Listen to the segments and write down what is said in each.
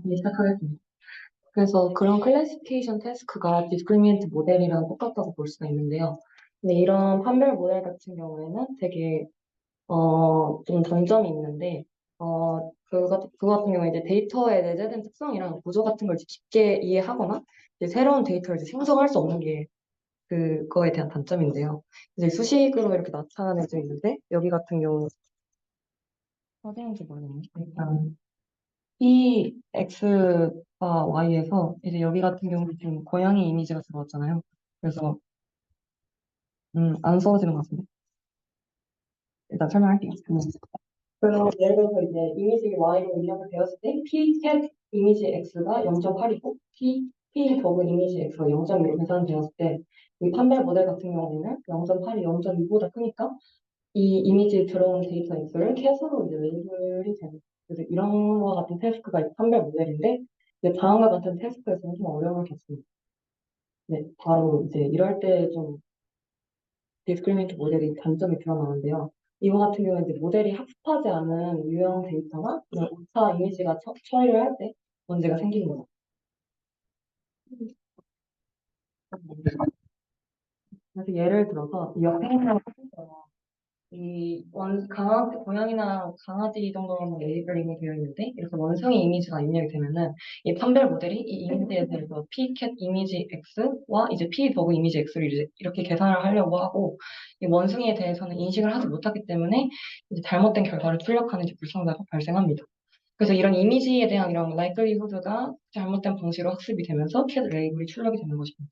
네, 시작하겠습니다. 그래서 그런 클래시피케이션 태스크가 디스크리미넌트 모델이랑 똑같다고 볼 수가 있는데요. 근데 이런 판별 모델 같은 경우에는 되게 좀 단점이 있는데 그거 같은 경우에 이제 데이터에 내재된 특성이랑 구조 같은 걸 이제 깊게 이해하거나 이제 새로운 데이터를 이제 생성할 수 없는 게 그거에 대한 단점인데요. 이제 수식으로 이렇게 나타내져 있는데 여기 같은 경우 어디인지 모르겠네. 일단 X와 Y에서 이제 여기 같은 경우는 지금 고양이 이미지가 들어왔잖아요. 그래서 안 써지는 것 같습니다. 일단 설명할게요. 그래서 예를 들어서 이제 이미지 Y로 입력을 되었을 때 P cat 이미지 X가 0.8이고 P 더블 이미지 X가 0.1로 계산되었을 때 이 판별 모델 같은 경우에는 0.8이 0.2보다 크니까 이 이미지 들어온 데이터 X를 캣으로 이제 레이블이 되는 그래서 이런 거와 같은 태스크가 판별 모델인데 이제 다음과 같은 태스크에서는 좀 어려움을 겪습니다. 네, 바로 이제 이럴 때 좀 디스크리미넌트 모델이 단점이 드러나는데요. 이거 같은 경우는 이제 모델이 합하지 않은 유형 데이터나 그런 오차 이미지가 처리를 할 때 문제가 생기는 거죠. 그래서 예를 들어서 이 옆에 있는 고양이나 강아지 정도로만 레이블링이 되어 있는데, 이렇게 원숭이 이미지가 입력이 되면은, 이 판별 모델이 이 이미지에 대해서 pcat 이미지 x와 이제 p 더브 이미지 x를 이제 이렇게 계산을 하려고 하고, 이 원숭이에 대해서는 인식을 하지 못하기 때문에, 이제 잘못된 결과를 출력하는 이제 불성자가 발생합니다. 그래서 이런 이미지에 대한 이런 라이클리후드가 잘못된 방식으로 학습이 되면서 cat 레이블이 출력이 되는 것입니다.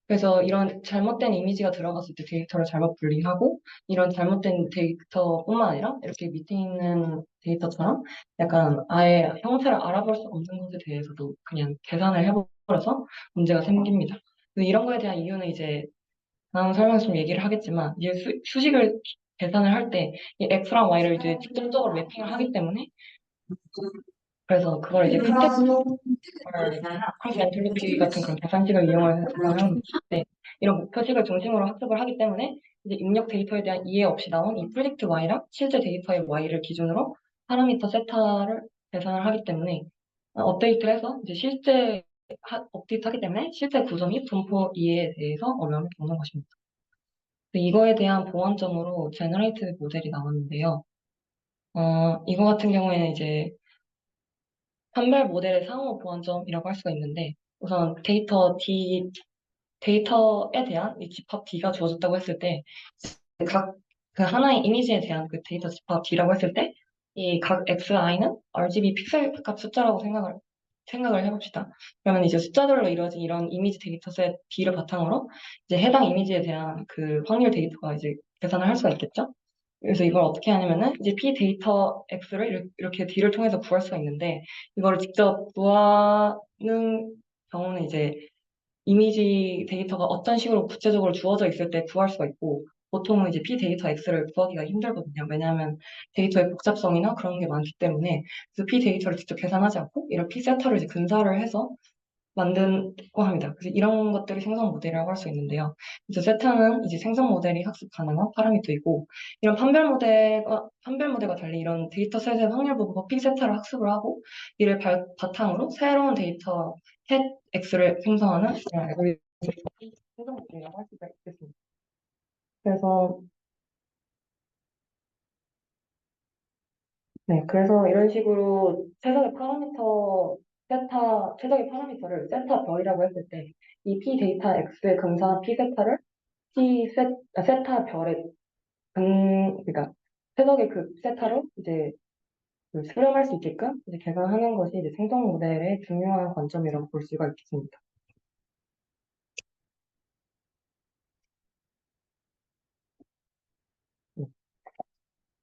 그래서 이런 잘못된 이미지가 들어갔을 때 데이터를 잘못 분리하고 이런 잘못된 데이터뿐만 아니라 이렇게 밑에 있는 데이터처럼 약간 아예 형태를 알아볼 수 없는 것에 대해서도 그냥 계산을 해버려서 문제가 생깁니다. 그래서 이런 거에 대한 이유는 이제 다음 설명에서 좀 얘기를 하겠지만 이제 수식을 계산을 할 때 이 x랑 y를 이제 직접적으로 매핑을 하기 때문에 그래서 그걸 이제 크로스 엔트로피 같은 그런 계산식을 이용해서 계산하는 데 이런 목표식을 중심으로 학습을 하기 때문에 이제 입력 데이터에 대한 이해 없이 나온 이 프리딕트 y랑 실제 데이터의 y를 기준으로 파라미터 세타를 계산을 하기 때문에 업데이트를 해서 이제 실제 업데이트하기 때문에 실제 구조 및 분포 이해에 대해서 어려움을 겪는 것입니다. 이거에 대한 보완점으로 제너레이티브 모델이 나왔는데요. 이거 같은 경우에는 이제 판별 모델의 상호 보완점이라고 할 수가 있는데 우선 데이터에 대한 이 집합 D가 주어졌다고 했을 때, 각 그 하나의 이미지에 대한 그 데이터 집합 D라고 했을 때, 이 각 XI는 RGB 픽셀 값 숫자라고 생각을 해봅시다. 그러면 이제 숫자들로 이루어진 이런 이미지 데이터셋 D를 바탕으로 이제 해당 이미지에 대한 그 확률 데이터가 이제 계산을 할 수가 있겠죠? 그래서 이걸 어떻게 하냐면은 이제 P 데이터 X를 이렇게 D를 통해서 구할 수가 있는데, 이거를 직접 구하는 경우는 이제 이미지 데이터가 어떤 식으로 구체적으로 주어져 있을 때 구할 수가 있고, 보통은 이제 P 데이터 X를 구하기가 힘들거든요. 왜냐하면 데이터의 복잡성이나 그런 게 많기 때문에. 그래서 P 데이터를 직접 계산하지 않고 이런 P 세타를 이제 근사를 해서 만든고 합니다. 그래서 이런 것들이 생성 모델이라고 할 수 있는데요. 그래서 세타는 이제 생성 모델이 학습 가능한 파라미터이고, 이런 판별 모델과 달리 이런 데이터셋의 확률 보고 픽 세타를 학습을 하고, 이를 바탕으로 새로운 데이터 셋 X를 생성하는 그런 알고리즘 생성 모델이라고 할 수가 있겠습니다. 그래서 네, 그래서 이런 식으로 최적의 파라미터를 세타 별이라고 했을 때, 이 P 데이터 X에 근사한 P 세타를 세타 별의 그러니까 최적의 그 세타로 이제 그 수렴할 수 있게끔 이제 계산하는 것이 이제 생성 모델의 중요한 관점이라고 볼 수가 있겠습니다. 네.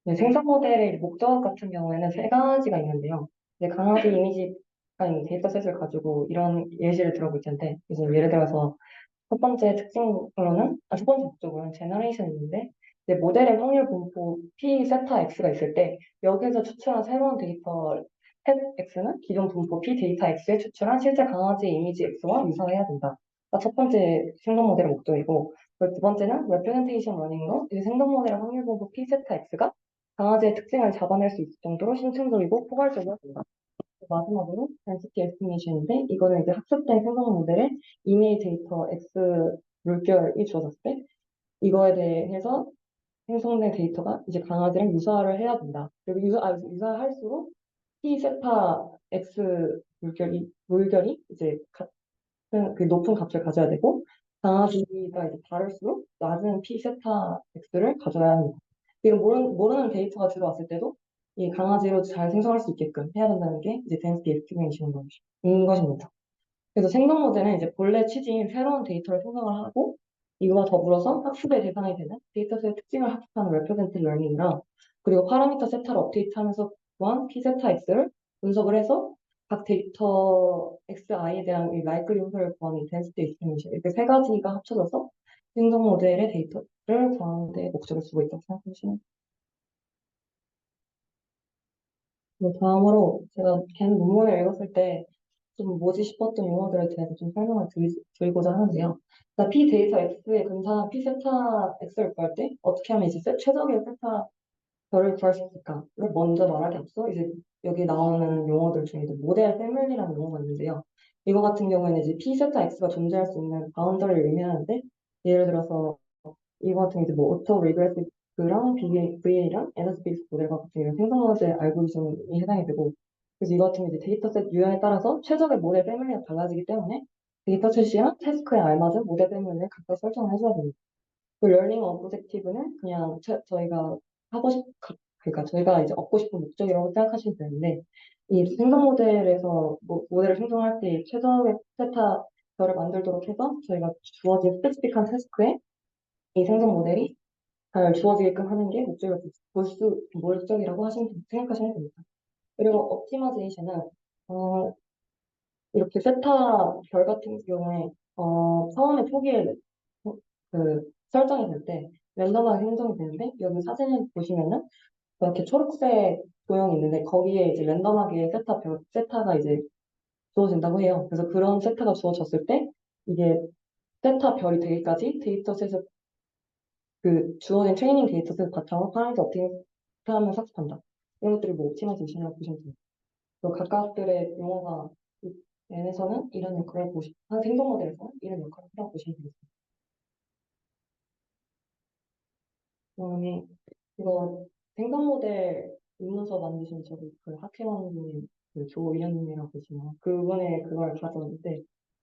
네, 생성 모델의 목적 같은 경우에는 세 가지가 있는데요. 이제 강아지 이미지 아니 데이터셋을 가지고 이런 예시를 들어볼 텐데, 이제 예를 들어서 첫 번째 목적으로는 제너레이션인데, 이제 모델의 확률 분포 P 세타 X가 있을 때, 여기에서 추출한 새로운 데이터 셋 X는 기존 분포 P 데이터 X에 추출한 실제 강아지 이미지 X와 유사해야 된다. 첫 번째 생성 모델의 목적이고, 그리고 두 번째는 레프레젠테이션 러닝으로 이제 생성 모델의 확률 분포 P 세타 X가 강아지의 특징을 잡아낼 수 있을 정도로 심층적이고 포괄적이어야 된다. 마지막으로 density estimation인데 이거는 이제 학습된 생성 모델에 이메일 데이터 X 물결이 주어졌을 때 이거에 대해서 생성된 데이터가 이제 강아지랑 유사를 해야 된다. 그리고 유사할수록 P 세타 X 물결이 이제 같은 그 높은 값을 가져야 되고 강아지가 이제 다를수록 낮은 P 세타 X를 가져야 합니다. 이거 모르는 데이터가 들어왔을 때도 이 강아지로 잘 생성할 수 있게끔 해야 된다는 게 이제 density estimation인 것입니다. 그래서 생성 모델은 이제 본래 취지인 새로운 데이터를 생성을 하고 이거와 더불어서 학습의 대상이 되는 데이터셋의 특징을 학습하는 representative learning이랑 그리고 파라미터 세타를 업데이트하면서 구한 p 세타 x를 분석을 해서 각 데이터 xi에 대한 이 likelihood를 구하는 density estimation 이렇게 세 가지가 합쳐져서 생성 모델의 데이터를 구하는 데 목적을 두고 있다고 생각하시면 됩니다. 다음으로 제가 걔는 논문을 읽었을 때 좀 뭐지 싶었던 용어들에 대해서 좀 설명을 드리고자 하는데요. 그러니까 P 데이터 X에 근사한 P 세타 X를 구할 때 어떻게 하면 이제 최적의 세타 별을 구할 수 있을까를 먼저 말하기 앞서 이제 여기 나오는 용어들 중에 이제 모델 패밀리라는 용어가 있는데요. 이거 같은 경우에는 이제 P 세타 X가 존재할 수 있는 바운더리를 의미하는데 예를 들어서 이거 같은 게 이제 뭐 오토 리그레시브랑 VA랑 에너지 베이스 모델과 같은 이런 생성 모델 알고리즘이 해당이 되고 그래서 이거 같은 게 이제 데이터셋 유형에 따라서 최적의 모델 패밀리가 달라지기 때문에 데이터 출시랑 태스크에 알맞은 모델 패밀리를 각각 설정을 해줘야 됩니다. 그 러닝 오브젝티브는 그냥 저희가 하고 싶 그러니까 저희가 이제 얻고 싶은 목적이라고 생각하시면 되는데 이 생성 모델에서 모델을 생성할 때 최적의 세타 별을 만들도록 해서 저희가 주어진 스페시픽한 태스크에 이 생성 모델이 잘 주어지게끔 하는 게 목적이라고 생각하시면 됩니다. 그리고 옵티마이제이션은 이렇게 세타 별 같은 경우에 처음에 초기에 설정이 될 때 랜덤하게 생성이 되는데 여기 사진을 보시면은 이렇게 초록색 도형이 있는데 거기에 이제 랜덤하게 세타가 이제 주어진다고 해요. 그래서 그런 세타가 주어졌을 때 이게 세타 별이 되기까지 데이터셋을 주어진 트레이닝 데이터셋 바탕으로 파라미터 업데이트하면 삭제한다. 이런 것들이 뭐 옵티마이제이션이라고 보시면 됩니다. 또 각각들의 용어가 이 N에서는 이런 역할을 한 생성 모델에서는 이런 역할을 한다고 보시면 되겠습니다. 그다음에 이거 생성 모델 입문서 만드신 저기 그 학회원님 그 조이현님이라고 계시나요? 그분의 그걸 가져왔는데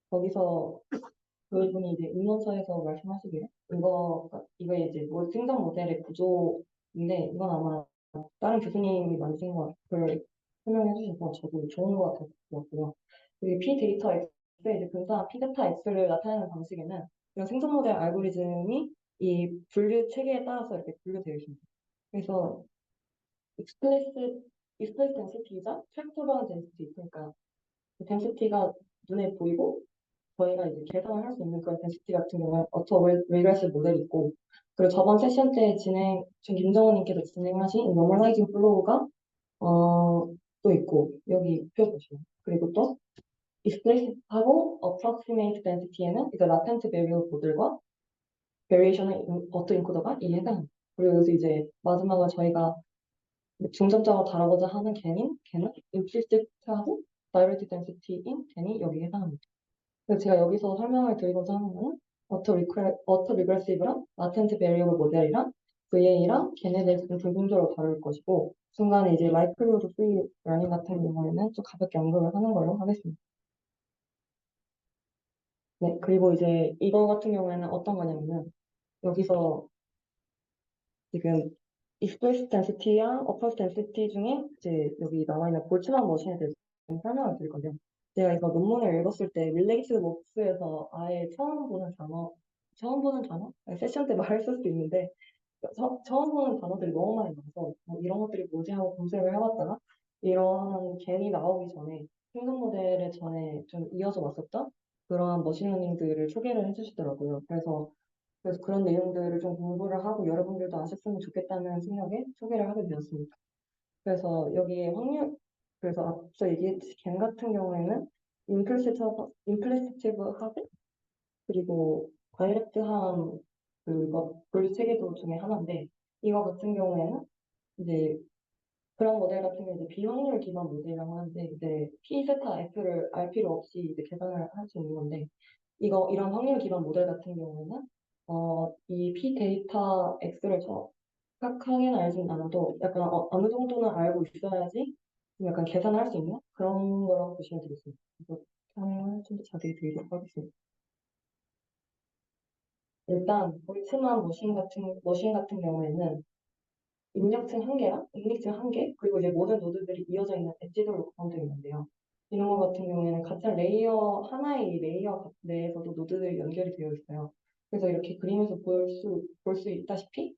거기서 그분이 이제 입문서에서 말씀하시기를 이거 이제 뭐 생성 모델의 구조인데 이건 아마 다른 교수님이 만드신 거 그걸 설명해 주셔서 저도 좋은 것 같았고요. 그리고 P 데이터 X에 이제 근사한 P 데이터 X를 나타내는 방식에는 이런 생성 모델 알고리즘이 이 분류 체계에 따라서 이렇게 분류되어 있습니다. 그래서 explicit density이자 factorable density 그러니까 그 density가 눈에 보이고 저희가 이제 계산을 할 수 있는 그런 density 같은 경우는 auto regressive 모델이 있고 그리고 저번 세션 때 지금 김정호님께서 진행하신 normalizing flow가 또 있고 여기 표 보시면 그리고 또 explicit하고 approximate density에는 이제 latent variable 모델과 variation의 auto encoder가 이에 해당합니다. 그리고 여기서 이제 마지막으로 저희가 중점적으로 다루고자 하는 걔는 implicit하고 direct density인 걔이 여기에 해당합니다. 그래서 제가 여기서 설명을 드리고자 하는 거는 auto regressive랑 latent variable 모델이랑 VA랑 걔네 대해서 좀 불분적으로 다룰 것이고 중간에 이제 likelihood free learning 같은 경우에는 좀 가볍게 언급을 하는 걸로 하겠습니다. 네, 그리고 이제 이거 같은 경우에는 어떤 거냐면은 여기서 지금 explicit density랑 approach density 중에 이제 여기 나와 있는 볼츠만 머신에 대해서 좀 설명을 드릴 건데요. 제가 이거 논문을 읽었을 때 릴레이티드 웍스에서 아예 처음 보는 단어? 아니, 세션 때 말을 쓸 수도 있는데 처음 보는 단어들이 너무 많이 나와서 이런 것들이 뭐지 하고 검색을 해봤다가 이러한 겐이 나오기 전에 생성 모델에 전에 좀 이어져 왔었던 그러한 머신러닝들을 소개를 해주시더라고요. 그래서 그런 내용들을 좀 공부를 하고 여러분들도 아셨으면 좋겠다는 생각에 소개를 하게 되었습니다. 그래서 여기에 그래서 앞서 얘기했듯이 겐 같은 경우에는 임플리시티브하고 그리고 다이렉트한 그거 분류 체계도 중에 하나인데 이거 같은 경우에는 이제 그런 모델 같은 게 이제 비확률 기반 모델이라고 하는데 이제 P 세타 F를 알 필요 없이 이제 계산을 할 수 있는 건데 이런 확률 기반 모델 같은 경우에는 이 P 데이터 X를 정확하게는 알진 않아도 약간 어느 정도는 알고 있어야지 좀 약간 계산을 할 수 있는 그런 거라고 보시면 되겠습니다. 그래서 설명을 좀 더 자세히 드리도록 하겠습니다. 일단 볼츠만 머신 같은 경우에는 입력층 한 개랑 응lik층 한 개, 그리고 이제 모든 노드들이 이어져 있는 엣지들로 구성되어 있는데요. 이런 것 같은 경우에는 같은 레이어, 하나의 이 레이어 내에서도 노드들이 연결이 되어 있어요. 그래서 이렇게 그림에서 볼 수 있다시피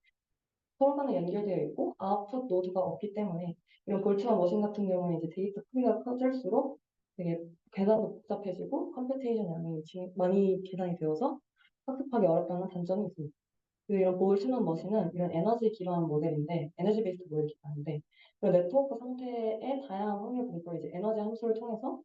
서로 간에 연결되어 있고 아웃풋 노드가 없기 때문에 이런 볼트와 머신 같은 경우는 이제 데이터 크기가 커질수록 되게 계산도 복잡해지고 컴퓨테이션 양이 많이 계산이 되어서 학습하기 어렵다는 단점이 있습니다. 그리고 이런 볼트만 머신은 이런 에너지 기반 모델인데, 에너지 베이스드 모델 기반인데, 그런 네트워크 상태의 다양한 확률 분포를 이제 에너지 함수를 통해서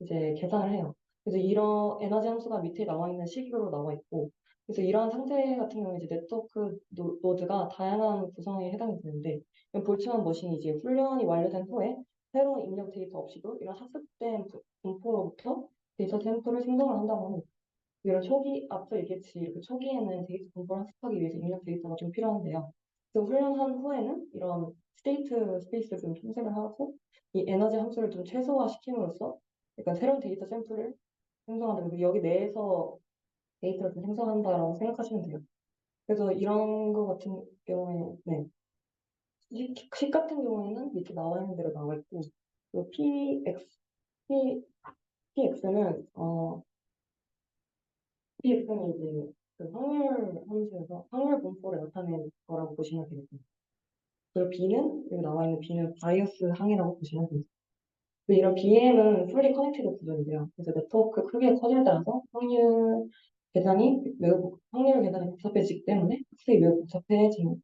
이제 계산을 해요. 그래서 이런 에너지 함수가 밑에 나와 있는 식으로 나와 있고, 그래서 이러한 상태 같은 경우에 이제 네트워크 노드가 다양한 구성에 해당이 되는데, 이런 볼트만 머신이 이제 훈련이 완료된 후에 새로운 입력 데이터 없이도 이런 학습된 분포로부터 데이터 샘플을 생성을 한다고 합니다. 이런 앞서 얘기했듯이 이렇게 초기에는 데이터 분포를 학습하기 위해서 입력 데이터가 좀 필요한데요. 그 훈련한 후에는 이런 스테이트 스페이스를 좀 탐색을 하고 이 에너지 함수를 좀 최소화시킴으로써 약간 새로운 데이터 샘플을 생성한다. 그리고 여기 내에서 데이터를 좀 생성한다라고 생각하시면 돼요. 그래서 이런 거 같은 경우에, 네. 식 같은 경우에는 밑에 나와 있는 대로 나와 있고, 그 P, PX는, PX는 이제 그 확률 함수에서 확률 분포를 나타내는 거라고 보시면 되겠습니다. 그리고 B는, 여기 나와 있는 B는 바이어스 항이라고 보시면 됩니다. 그리고 이런 BM은 풀리 커넥티드 구조인데요. 그래서 네트워크 크기의 커짐에 따라서 확률 계산이 복잡해지기 때문에 학습이 매우 복잡해집니다.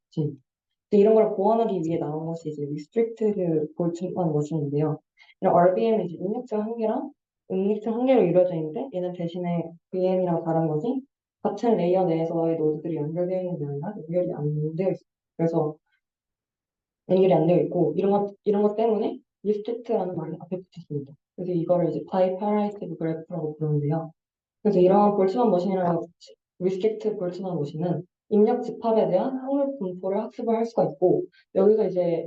근데 이런 걸 보완하기 위해 나온 것이 이제 restricted boltzmann 머신인데요. 이런 RBM은 이제 입력층 한 개랑 응lik층 한 개로 이루어져 있는데 얘는 대신에 VM이랑 다른 것이 같은 레이어 내에서의 노드들이 연결되어 있는 게 아니라 연결이 안 되어 있어요. 그래서 연결이 안 되어 있고 이런 것 때문에 restrict라는 말이 앞에 붙였습니다. 그래서 이거를 이제 biparallel graph라고 부르는데요. 그래서 이런 볼츠만 머신이랑 리스트릭트 볼츠만 머신은 입력 집합에 대한 확률 분포를 학습을 할 수가 있고 여기서 이제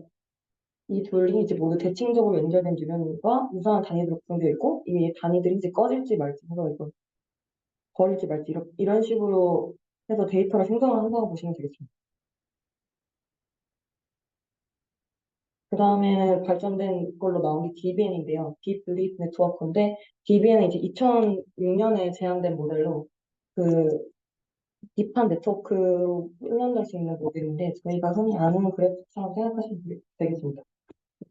이 둘이 이제 모두 대칭적으로 연결된 유형과 유사한 단위들로 구성되어 있고 이 단위들이 이제 꺼질지 말지 해서 이거 버릴지 말지 이런 식으로 해서 데이터를 생성을 한다고 보시면 되겠습니다. 그 다음에 발전된 걸로 나온 게 DBN인데요. Deep Belief Network인데 DBN은 이제 2006년에 제안된 모델로 그 딥한 네트워크로 훈련될 수 있는 모델인데 저희가 흔히 아는 그래프처럼 생각하시면 되겠습니다.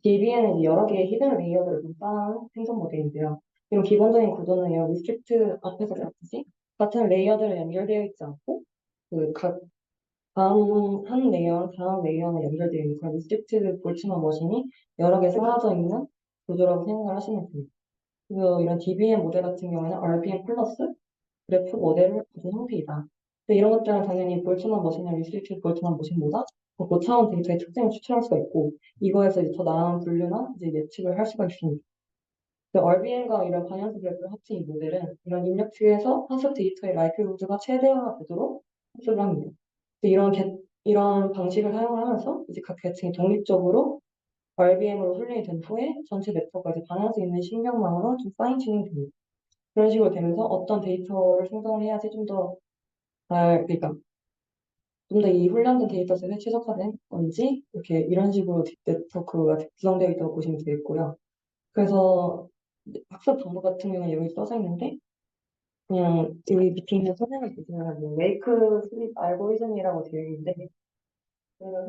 DBN은 여러 개의 히든 레이어들을 좀 쌓은 생성 모델인데요. 이런 기본적인 구조는 이런 리스트릭트 앞에서 봤듯이 같은 레이어들을 연결되어 있지 않고 각 다음 한 레이어랑 다음 레이어는 연결되어 있는 그런 리스트릭트 볼츠만 머신이 여러 개 쌓아져 있는 구조라고 생각을 하시면 됩니다. 그리고 이런 DBN 모델 같은 경우에는 RBM 플러스 그래프 모델을 가진 형태이다. 근데 이런 것들은 당연히 볼트만 머신이나 리스트릭트 볼트만 머신보다 더 고차원 데이터의 특징을 추출할 수가 있고 이거에서 이제 더 나은 분류나 이제 예측을 할 수가 있습니다. RBM과 이런 방향성 그래프를 합친 이 모델은 이런 입력 측에서 학습 데이터의 라이클후드가 최대화가 되도록 학습을 합니다. 이런 방식을 사용을 하면서 이제 각 계층이 독립적으로 RBM으로 훈련이 된 후에 전체 네트워크가 이제 방향성 있는 신경망으로 좀 파인 튜닝 됩니다. 그런 식으로 되면서 어떤 데이터를 생성을 해야지 그러니까 좀 더 이 훈련된 데이터셋에 최적화된 건지 이렇게 이런 식으로 네트워크가 구성되어 있다고 보시면 되겠고요. 그래서 학습 방법 같은 경우는 여기 써져 있는데 그냥 여기 밑에 있는 설명을 보시면 뭐 웨이크 슬립 알고리즘이라고 되어 있는데 저희가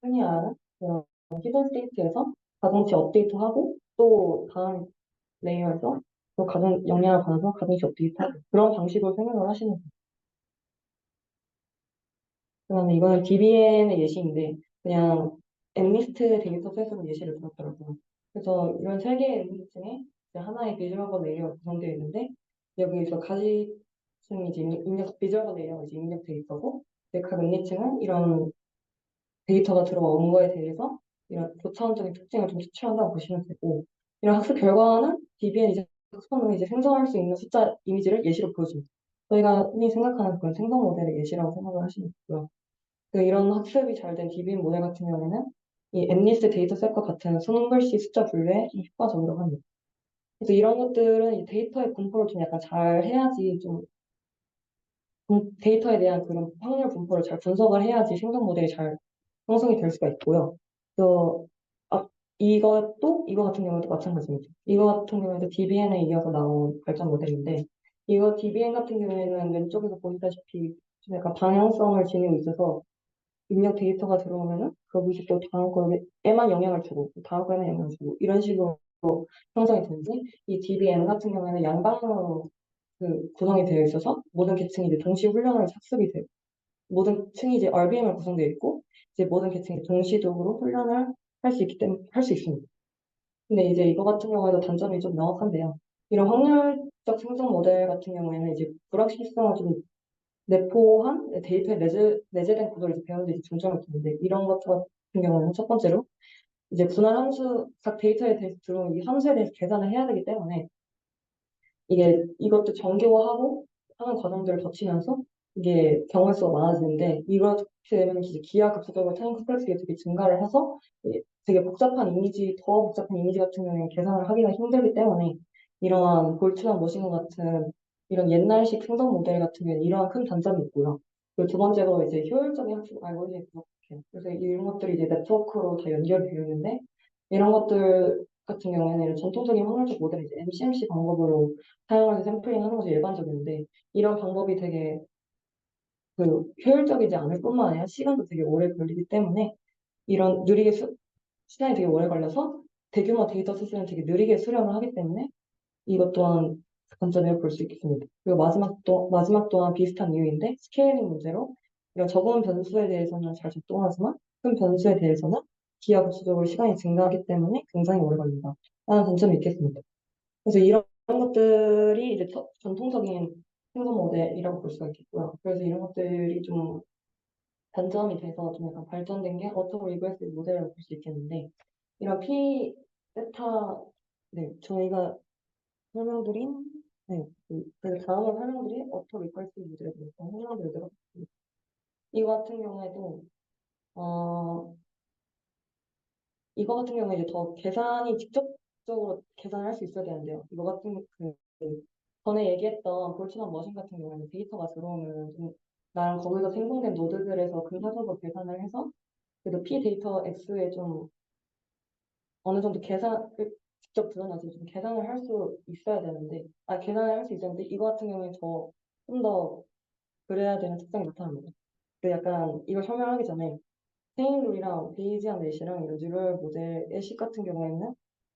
흔히 아는 그런 히든 스테이트에서 가중치 업데이트하고 또 다음 레이어에서 또 가중 영향을 받아서 가중치 업데이트하고 그런 방식으로 생각을 하시면 돼요. 그다음에 이거는 DBM의 예시인데 그냥 엠리스트 데이터셋으로 예시를 들었더라고요. 그래서 이런 세 개의 엠리스트 중에 이제 하나의 비주얼 레이어가 구성되어 있는데 여기에서 가지층이 이제 비주얼 레이어가 이제 입력 데이터고 각 엠리스트는 이런 데이터가 들어온 거에 대해서 이런 고차원적인 특징을 좀 수출한다고 보시면 되고, 이런 학습 결과는 DBN 이제 학습하면 이제 생성할 수 있는 숫자 이미지를 예시로 보여줍니다. 저희가 흔히 생각하는 그런 생성 모델의 예시라고 생각을 하시면 되고요. 이런 학습이 잘 된 DBN 모델 같은 경우에는 이 엠니스 데이터셋과 같은 수능 글씨 숫자 분류에 좀 효과적이라고 합니다. 그래서 이런 것들은 이 데이터의 분포를 좀 약간 잘 해야지 좀 데이터에 대한 그런 확률 분포를 잘 분석을 해야지 생성 모델이 잘 형성이 될 수가 있고요. 또 아, 이거 같은 경우도 마찬가지입니다. 이거 같은 경우에도 DBN에 이어서 나온 발전 모델인데 이거 DBN 같은 경우에는 왼쪽에서 보시다시피 좀 약간 방향성을 지니고 있어서 입력 데이터가 들어오면은 거기서 또 다음 거에만 영향을 주고 다음 거에만 영향을 주고 이런 식으로 형성이 되는데 이 DBN 같은 경우에는 양방향으로 구성이 되어 있어서 모든 계층이 이제 동시 훈련을 학습이 돼요. 모든 층이 이제 RBM을 구성되어 있고 이제 모든 계층이 동시적으로 훈련을 할 수 있기 때문에 할 수 있습니다. 근데 이제 이거 같은 경우에도 단점이 좀 명확한데요. 이런 확률적 생성 모델 같은 경우에는 이제 불확실성을 좀 내포한 데이터에 내재된 구조를 이제 배우는 데 이제 중점을 두는데 이런 것 같은 경우는 첫 번째로 이제 분할 함수 각 데이터에 대해서 들어온 이 함수에 대해서 계산을 해야 되기 때문에 이것도 정교화하고 하는 과정들을 거치면서 이게 경우의 수가 많아지는데 이렇게 되면 이제 기하급수적으로 타임 컴플렉스가 되게 증가를 해서 되게 더 복잡한 이미지 같은 경우에 계산을 하기가 힘들기 때문에 이러한 볼트나 머신과 같은 이런 옛날식 생성 모델 같은 경우에 이러한 큰 단점이 있고요. 그리고 두 번째로 이제 효율적인 학습 알고리즘이 부족해요. 그래서 이런 것들이 이제 네트워크로 다 연결이 되어 있는데 이런 것들 같은 경우에는 이런 전통적인 확률적 모델을 이제 MCMC 방법으로 사용해서 샘플링 하는 것이 일반적인데 이런 방법이 되게 효율적이지 않을 뿐만 아니라 시간도 되게 오래 걸리기 때문에 이런 시간이 되게 오래 걸려서 대규모 데이터 세트는 되게 느리게 수령을 하기 때문에 이것 또한 단점이라고 볼 수 있겠습니다. 그리고 마지막 또한 비슷한 이유인데 스케일링 문제로 이런 적은 변수에 대해서는 잘 작동하지만 큰 변수에 대해서는 기하급수적으로 시간이 증가하기 때문에 굉장히 오래 걸린다. 라는 단점이 있겠습니다. 그래서 이런 것들이 이제 전통적인 생성 모델이라고 볼 수가 있겠고요. 그래서 이런 것들이 좀 단점이 돼서 좀 약간 발전된 게 어토 리그레스 모델이라고 볼 수 있겠는데 이런 P 세타 네 저희가 설명드린 그래서 다음으로 설명드린 어토 리그레스 모델에 대해서 설명드리도록 하겠습니다. 이거 같은 경우에도 어 이거 같은 경우에 이제 더 계산이 직접적으로 계산을 할 수 있어야 되는데요. 이거 같은 전에 얘기했던 볼츠나 머신 같은 경우에는 데이터가 들어오면 좀 나랑 거기서 생성된 노드들에서 근사적으로 계산을 해서 그래도 P 데이터 X에 좀 어느 정도 계산을 직접 드러나서 좀 계산을 할 수 있어야 되는데 계산을 할 수 있었는데 이거 같은 경우에 좀 더 그래야 되는 특성이 나타납니다. 약간 이걸 설명하기 전에 체인룰이랑 베이지안 넷이랑 이런 뉴럴 모델의 식 같은 경우에는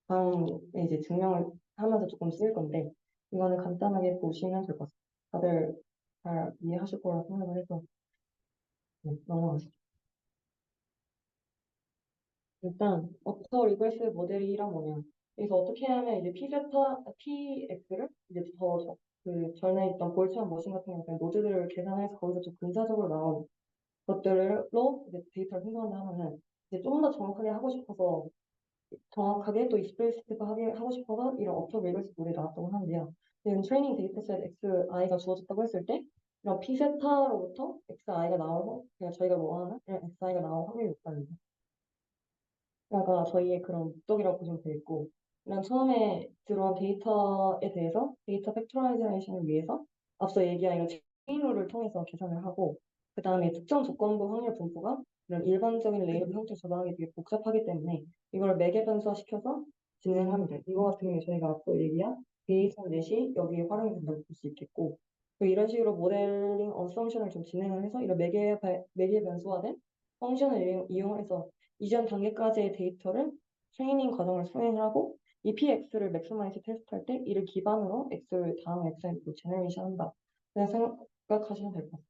다음에 이제 증명을 하면서 조금 쓰일 건데 이거는 간단하게 보시면 될 것 같습니다. 다들 잘 이해하실 거라 생각을 해서 넘어가겠습니다. 일단 어터 리버스 모델이란 뭐냐? 그래서 어떻게 하면 이제 PX를 이제 전에 있던 볼트와 머신 같은 경우는 노드들을 계산해서 거기서 좀 근사적으로 나온 것들로 이제 데이터를 생성한다 하면은 이제 좀 더 정확하게 또 익스플리시트하게 하고 싶어서 이런 어플 웨이버스 모델이 나왔다고 하는데요. 지금 트레이닝 데이터셋 XI가 주어졌다고 했을 때 이런 P세타로부터 XI가 나오고 그냥 저희가 원하는 이런 XI가 나올 확률이 높다는 거. 가 저희의 그런 목적이라고 보시면 되겠고 이런 처음에 들어온 데이터에 대해서 데이터 팩토라이제이션을 위해서 앞서 얘기한 이런 체인룰을 통해서 계산을 하고 그 다음에 특정 조건부 확률 분포가 이런 일반적인 레이블 형태 저장하기 되게 복잡하기 때문에 이걸 매개 변수화시켜서 진행합니다. 이거 같은 경우에 저희가 앞서 얘기한 데이터 넷이 여기에 활용이 된다고 볼 수 있겠고 이런 식으로 모델링 어썸션을 좀 진행을 해서 이런 매개 변수화된 펑션을 이용해서 이전 단계까지의 데이터를 트레이닝 과정을 수행하고 이 PX를 맥시마이즈 테스트할 때 이를 기반으로 X를 다음 X로 제너레이션 한다. 그냥 생각하시면 될 것 같아요.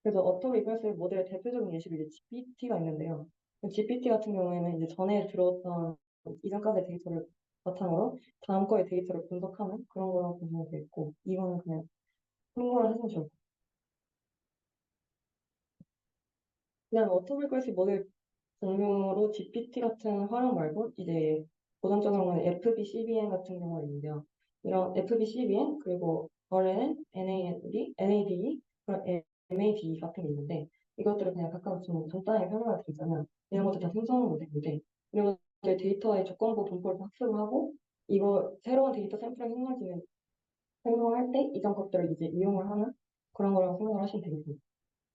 그래서 어토 리버스 모델의 대표적인 예시로 이제 GPT가 있는데요. GPT 같은 경우에는 이제 전에 들어왔던 이전까지의 데이터를 바탕으로 다음 거의 데이터를 분석하는 그런 거라고 보시면 되겠고 이거는 그냥 참고를 하시면 좋을 것 같아요. 그냥 어토 리버스 모델 종류로 GPT 같은 활용 말고 이제 고전적으로는 FBCBN 같은 경우가 있는데요. 이런 FBCBN 그리고 RNN, NAD, 그리고 MADE 같은 게 있는데 이것들을 그냥 각각 좀 간단하게 설명을 드리자면 이런 것들 다 생성 모델인데 이런 것들 데이터의 조건부 분포를 학습을 하고 이거 새로운 데이터 샘플을 생성할 때 이전 것들을 이제 이용을 하는 그런 거라고 생각을 하시면 되겠습니다.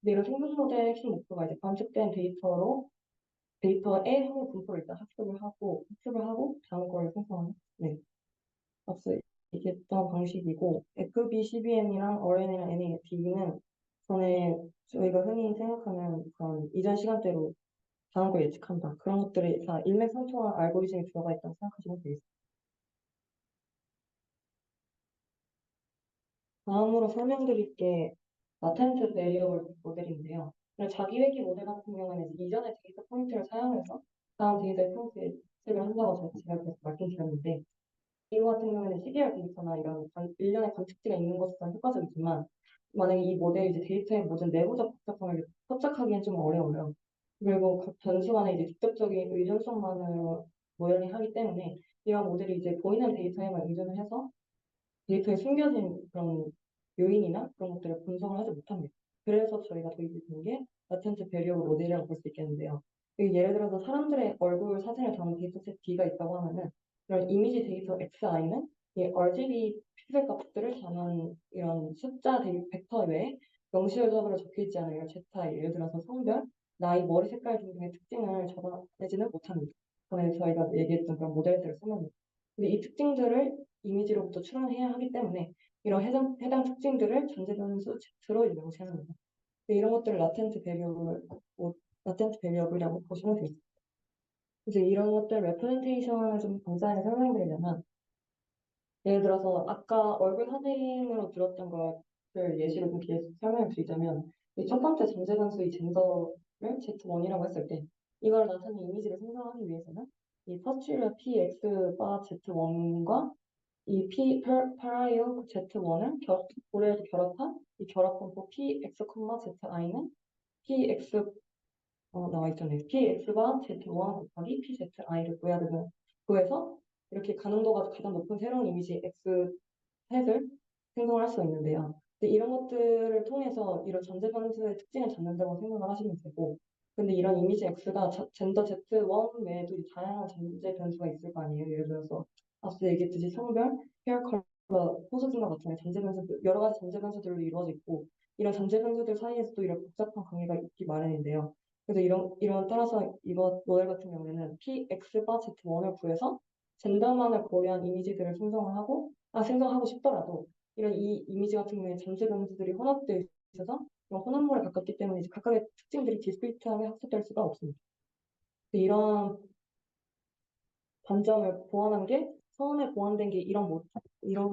근데 이런 생성 모델의 핵심 목표가 이제 관측된 데이터의 항의 분포를 일단 학습을 하고 다음 거를 생성하는 네, 앞서 얘기했던 방식이고 FBCBN이랑 RNN이랑 NAD는 전에 저희가 흔히 생각하는 그런 이전 시간대로 다음 걸 예측한다. 그런 것들이 다 일맥상통한 알고리즘이 들어가 있다고 생각하시면 되겠습니다. 다음으로 설명드릴 게 라텐트 베리어블 모델인데요. 자기 회귀 모델 같은 경우는 이제 이전의 데이터 포인트를 사용해서 다음 데이터 포인트에 예측을 한다고 제가 계속 말씀드렸는데 이거 같은 경우에는 시리얼 데이터나 이런 일련의 관측지가 있는 것은 효과적이지만 만약에 이 모델이 이제 데이터의 모든 내부적 복잡성을 포착하기엔 좀 어려워요. 그리고 각 변수 간에 이제 직접적인 의존성만으로 모델링하기 때문에 이런 모델이 이제 보이는 데이터에만 의존을 해서 데이터에 숨겨진 그런 요인이나 그런 것들을 분석을 하지 못합니다. 그래서 저희가 도입이 된 게 라텐트 베리어블 모델이라고 볼 수 있겠는데요. 예를 들어서 사람들의 얼굴 사진을 담은 데이터셋 D가 있다고 하면은 이런 이미지 데이터 XI는 이 RGB 픽셀 값들을 담은 이런 숫자 벡터 외에 명시적으로 적혀 있지 않은 이런 Z, 예를 들어서 성별, 나이, 머리 색깔 등등의 특징을 적어내지는 못합니다. 전에 저희가 얘기했던 그런 모델들을 쓰면 근데 이 특징들을 이미지로부터 추론해야 하기 때문에 이런 해당 특징들을 전제 변수 Z로 명시합니다. 이런 것들을 라텐트 베리어블이라고 보시면 되겠습니다. 이제 이런 것들 레프레젠테이션을 좀 간단하게 설명드리려면 예를 들어서 아까 얼굴 사진으로 들었던 것을 예시로 좀 계속 설명을 드리자면 이 첫 번째 전제 변수의 젠더를 Z1이라고 했을 때 이걸 나타낸 이미지를 생성하기 위해서는 이 퍼스츄리어 PX 바 Z1과 이 파라이어 Z1을 고래에서 결합한 이 결합분포 PX, ZI는 PX 나와 있잖아요. PX가 Z1 곱하기 PZI를 구해서 이렇게 가능도가 가장 높은 새로운 이미지 X 셋을 생성을 할 수가 있는데요. 근데 이런 것들을 통해서 이런 전제 변수의 특징을 잡는다고 생각을 하시면 되고, 근데 이런 이미지 X가 젠더 Z1 외에도 다양한 전제 변수가 있을 거 아니에요. 예를 들어서 앞서 얘기했듯이 성별, 헤어 컬러, 호수증과 같은 여러 가지 전제 변수들로 이루어져 있고, 이런 전제 변수들 사이에서도 이런 복잡한 관계가 있기 마련인데요. 그래서 이런 따라서 이거 모델 같은 경우에는 PX바 Z1을 구해서 젠더만을 고려한 이미지들을 생성하고 싶더라도 이런 이 이미지 같은 경우에 전체 변수들이 혼합되어 있어서 이런 혼합물에 가깝기 때문에 이제 각각의 특징들이 디스크리트하게 학습될 수가 없습니다. 이런 단점을 보완한 게 처음에 보완된 게 이런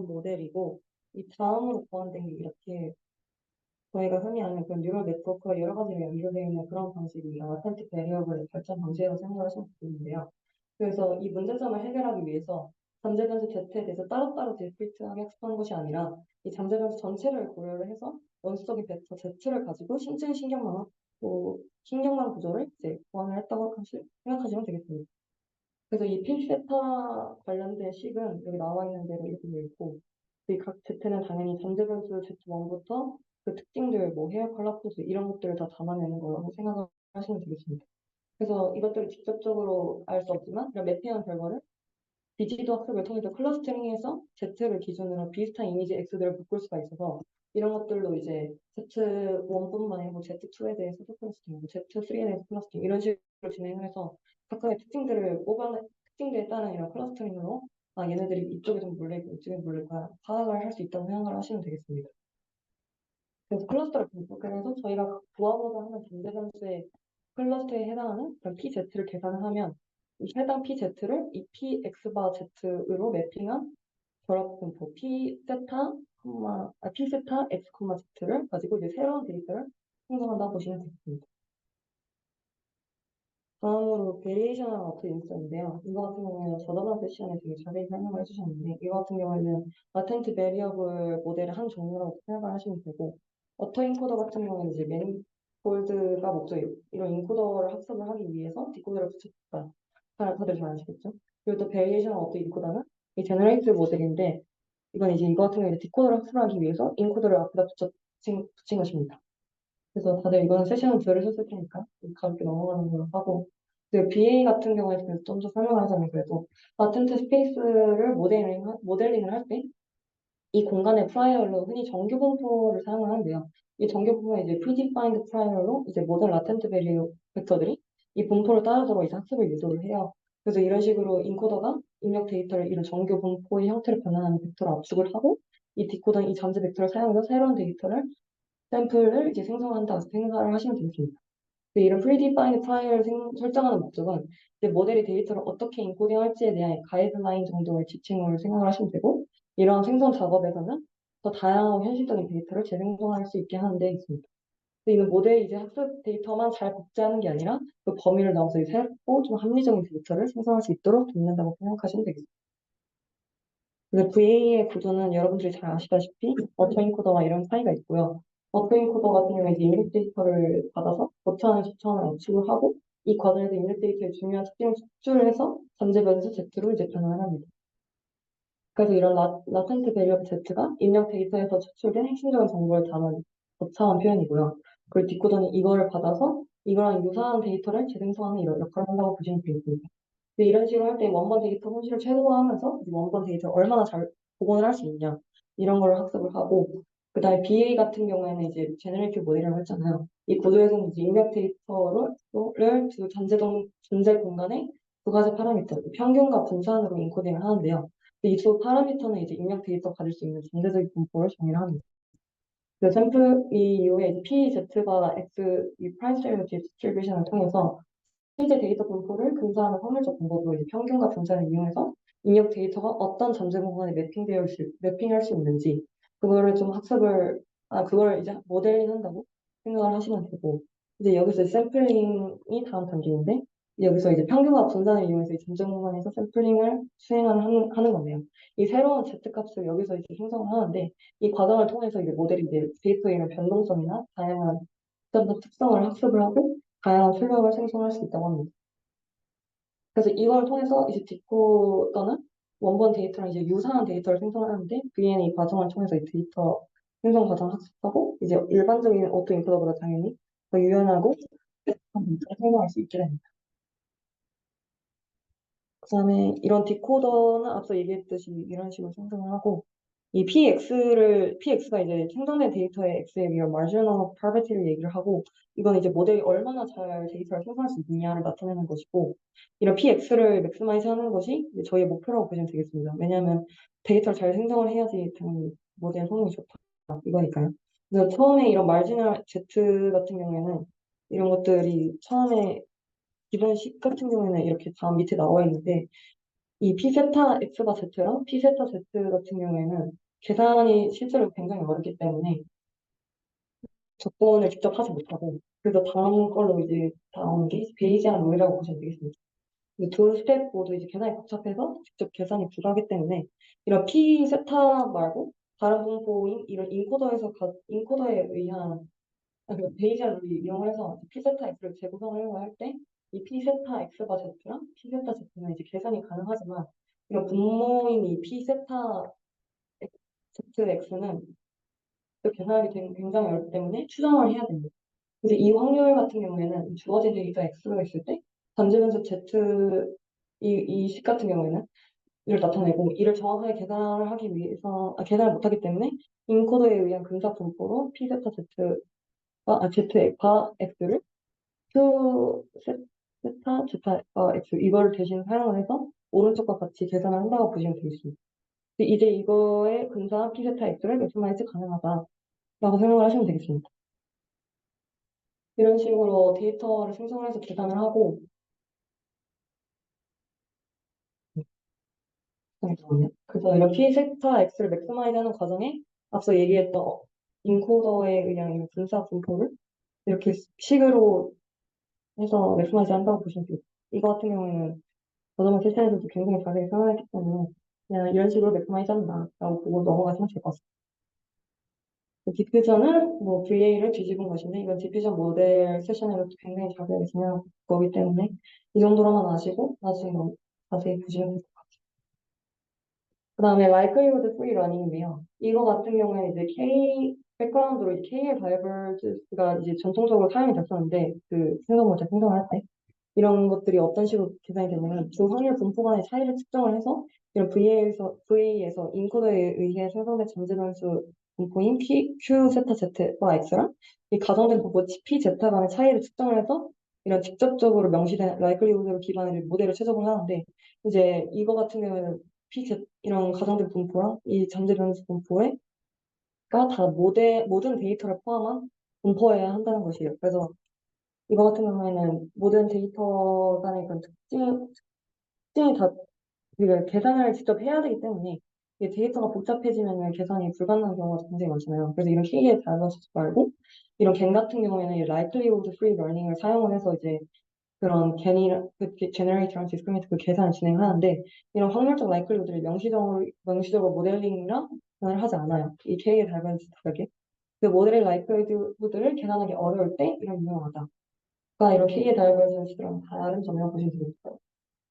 모델이고 이 다음으로 보완된 게 이렇게 저희가 흔히 아는 그런 뉴럴 네트워크가 여러 가지로 연결되어 있는 그런 방식이 라텐트 베리어블의 발전 방식이라고 생각하시면 되는데요. 그래서 이 문제점을 해결하기 위해서 잠재 변수 Z에 대해서 따로따로 디스크리트하게 학습하는 것이 아니라 이 잠재 변수 전체를 고려를 해서 원수적인 벡터 Z를 가지고 신경망 구조를 이제 보완을 했다고 생각하시면 되겠습니다. 그래서 이 핀세타 관련된 식은 여기 나와 있는 대로 이렇게 되어 있고 이 각 Z는 당연히 잠재 변수 Z1부터 그 특징들, 뭐 헤어 컬러 코드 이런 것들을 다 담아내는 거라고 생각을 하시면 되겠습니다. 그래서 이것들을 직접적으로 알 수 없지만 이런 매핑한 결과를 비지도 학습을 통해서 클러스터링해서 Z를 기준으로 비슷한 이미지 X들을 묶을 수가 있어서 이런 것들로 이제 Z1뿐만 아니고 Z2에 대해서도 클러스팅, Z3에 대해서 클러스팅 이런 식으로 진행을 해서 각각의 특징들에 따른 이런 클러스터링으로 얘네들이 이쪽에 좀 몰리고 이쪽에 몰릴까 파악을 할 수 있다고 생각을 하시면 되겠습니다. 그래서 클러스터를 분석해서 저희가 구하고자 하는 잠재 변수의 클러스터에 해당하는 그런 PZ를 계산을 하면 이 해당 PZ를 이 PX바 Z로 매핑한 결합분포 P세타 X, Z를 가지고 이제 새로운 데이터를 생성한다고 보시면 되겠습니다. 다음으로 베리에이셔널 어트 인스인데요. 이거 같은 경우에는 저저번 세션에 되게 자세히 설명을 해주셨는데 이거 같은 경우에는 라텐트 베리어블 모델의 한 종류라고 생각을 하시면 되고 어터 인코더 같은 경우는 이제 볼드가 목적이에요. 이런 인코더를 학습을 하기 위해서 디코더를 붙였다. 다들 잘 아시겠죠? 그리고 또 베리에이션 오브 더 인코더는 이 제너레이티브 모델인데 이건 이제 이거 같은 경우에 디코더를 학습하기 위해서 인코더를 앞에다 붙인 것입니다. 그래서 다들 이거는 세션을 들으셨을 테니까 가볍게 넘어가는 걸로 하고 그 BA 같은 경우에는 좀 더 설명을 하자면 그래도 라텐트 스페이스를 모델링을 할 때 이 공간의 프라이얼로 흔히 정규 분포를 사용을 하는데요. 이 정규 분포는 이제 predefined 프라이얼로 이제 모든 라텐트 배리어 벡터들이 이 분포를 따르도록 이제 학습을 유도를 해요. 그래서 이런 식으로 인코더가 입력 데이터를 이런 정규 분포의 형태로 변환하는 벡터를 압축을 하고 이 디코더는 이 잠재 벡터를 사용해서 새로운 데이터를 샘플을 이제 생성한다 생각을 하시면 되겠습니다. 이런 predefined 파일을 설정하는 목적은 이제 모델이 데이터를 어떻게 인코딩할지에 대한 가이드라인 정도의 지침으로 생각을 하시면 되고 이러한 생성 작업에서는 더 다양하고 현실적인 데이터를 재생성할 수 있게 하는 데 있습니다. 근데 이는 모델이 이제 학습 데이터만 잘 복제하는 게 아니라 그 범위를 넘어서 새롭고 좀 합리적인 데이터를 생성할 수 있도록 돕는다고 생각하시면 되겠습니다. 근데 VA의 구조는 여러분들이 잘 아시다시피 어토인코더와 이런 차이가 있고요. 어토인코더 같은 경우에 이제 입력 데이터를 받아서 고차원, 저차원을 압축을 하고 이 과정에서 입력 데이터의 중요한 특징을 숙주를 해서 잠재 변수 Z로 이제 변환을 합니다. 그래서 이런 라텐트 베리어블 Z가 입력 데이터에서 추출된 핵심적인 정보를 담은 고차원 표현이고요. 그리고 디코더는 이거를 받아서 이거랑 유사한 데이터를 재생성하는 이런 역할을 한다고 보시면 되겠습니다. 근데 이런 식으로 할 때 원본 데이터 손실을 최소화하면서 이 원본 데이터를 얼마나 잘 복원을 할 수 있냐 이런 걸 학습을 하고 그다음에 BA 같은 경우에는 이제 제너레이티브 모델이라고 했잖아요. 이 구조에서는 이제 입력 데이터를 두 존재 공간의 두 가지 파라미터 평균과 분산으로 인코딩을 하는데요. 이 두 파라미터는 이제 입력 데이터 가질 수 있는 잠재적인 분포를 정의를 합니다. 그 샘플 이 이후에 이제 P, Z가 X 이 프라임 스테리오 디스트리뷰션을 통해서 실제 데이터 분포를 근사하는 확률적 방법으로 이제 평균과 분산을 이용해서 입력 데이터가 어떤 잠재 공간에 매핑할 수 있는지 그거를 좀 그걸 이제 모델링 한다고 생각을 하시면 되고 이제 여기서 샘플링이 다음 단계인데 여기서 이제 평균과 분산을 이용해서 이 잠재 공간에서 샘플링을 하는 건데요. 이 새로운 Z 값을 여기서 이제 생성을 하는데 이 과정을 통해서 이제 모델이 이제 데이터에 있는 변동성이나 다양한 특성을 학습을 하고 다양한 출력을 생성할 수 있다고 합니다. 그래서 이걸 통해서 이제 디코더는 원본 데이터랑 이제 유사한 데이터를 생성하는데 VN의 이 과정을 통해서 이 데이터 생성 과정을 학습하고 이제 일반적인 오토 인코더보다 당연히 더 유연하고 데이터를 생성할 수 있게 됩니다. 그다음에 이런 디코더는 앞서 얘기했듯이 이런 식으로 생성을 하고 이 PX가 이제 생성된 데이터의 X에 이런 marginal probability를 얘기를 하고 이건 이제 모델이 얼마나 잘 데이터를 생성할 수 있느냐를 나타내는 것이고 이런 PX를 맥시마이즈 하는 것이 이제 저희의 목표라고 보시면 되겠습니다. 왜냐하면 데이터를 잘 생성을 해야지 당연히 모델 성능이 좋다 이거니까요. 그래서 처음에 이런 marginal Z 같은 경우에는 이런 것들이 처음에 기본 식 같은 경우에는 이렇게 다음 밑에 나와 있는데 이 피세타 X가 Z랑 피세타 Z 같은 경우에는 계산이 실제로 굉장히 어렵기 때문에 접근을 직접 하지 못하고 그래서 다음 걸로 이제 나오는 게 베이지안 룰이라고 보시면 되겠습니다. 두 스텝 모두 이제 계산이 복잡해서 직접 계산이 불가하기 때문에 이런 피세타 말고 다른 분포인 이런 인코더에 의한 베이지안 룰을 이용을 해서 피세타 X를 재구성을 하려고 할 때 이 피세타 X가 Z랑 피세타 Z는 이제 계산이 가능하지만 이런 분모인 이 피세타 ZX는 또 계산하기 굉장히 어렵기 때문에 추정을 해야 됩니다. 근데 이 확률 같은 경우에는 주어진 데이터 X가 있을 때 잠재변수 Z 이 식 같은 경우에는 이를 나타내고 이를 정확하게 계산을 하기 위해서 계산을 못하기 때문에 인코더에 의한 근사 분포로 P 세타 Z과 X를 Q 세타 X 이거를 대신 사용을 해서 오른쪽과 같이 계산을 한다고 보시면 되겠습니다. 이제 이거의 근사한 P 세타 X를 맥시마이즈 가능하다라고 생각을 하시면 되겠습니다. 이런 식으로 데이터를 생성을 해서 계산을 하고 잠깐만요. 그래서 이런 P 세타 X를 맥시마이즈 하는 과정에 앞서 얘기했던 인코더에 의한 이 분사 분포를 이렇게 식으로 해서 맥시마이즈 한다고 보시면 돼요. 이거 같은 경우에는 저저번 세션에서도 굉장히 자세히 설명했기 때문에 그냥 이런 식으로 맥시마이즈 한다라고 보고 넘어가시면 될 것 같습니다. 디퓨전은 뭐 VA를 뒤집은 것인데 이건 디퓨전 모델 세션에도 굉장히 자세하게 진행한 거기 때문에 이 정도로만 아시고 나중에 뭐 자세히 보시면 될 것 같아요. 그 다음에 likelihood free running인데요. 이거 같은 경우에는 이제 백그라운드로 이제 KL 다이버즈가 이제 전통적으로 사용이 됐었는데 그 생성 문제 생성을 할 때 이런 것들이 어떤 식으로 계산이 되냐면 두 확률 분포 간의 차이를 측정을 해서 이런 VA에서 인코더에 의해 생성된 잠재 변수 분포인 Q, 세타, Z와 X랑 이 가정된 분포 P, Z 간의 차이를 측정을 해서 이런 직접적으로 명시된 라이클리후드를 기반으로 모델을 최적을 하는데 이제 이거 같은 경우에는 P, Z 이런 가정된 분포랑 이 잠재 변수 분포가 다 모든 데이터를 포함한 분포여야 한다는 것이에요. 그래서 이거 같은 경우에는 모든 데이터 간의 그런 특징이 다 우리가 계산을 직접 해야 되기 때문에 이게 데이터가 복잡해지면 계산이 불가능한 경우가 굉장히 많잖아요. 그래서 이런 K의 밸런스 말고 이런 겐 같은 경우에는 이 likelihood free learning을 사용을 해서 이제 그런 generate discriminate 그 계산을 진행하는데 이런 확률적 likelihood를 명시적으로 모델링이랑 계산을 하지 않아요. 이 K의 밸런스 다르게. 그 모델의 likelihood를 계산하기 어려울 때 이런 유용하다. 그러니까 이런 K의 다이버전시랑 다른 점이라고 보시면 되겠어요.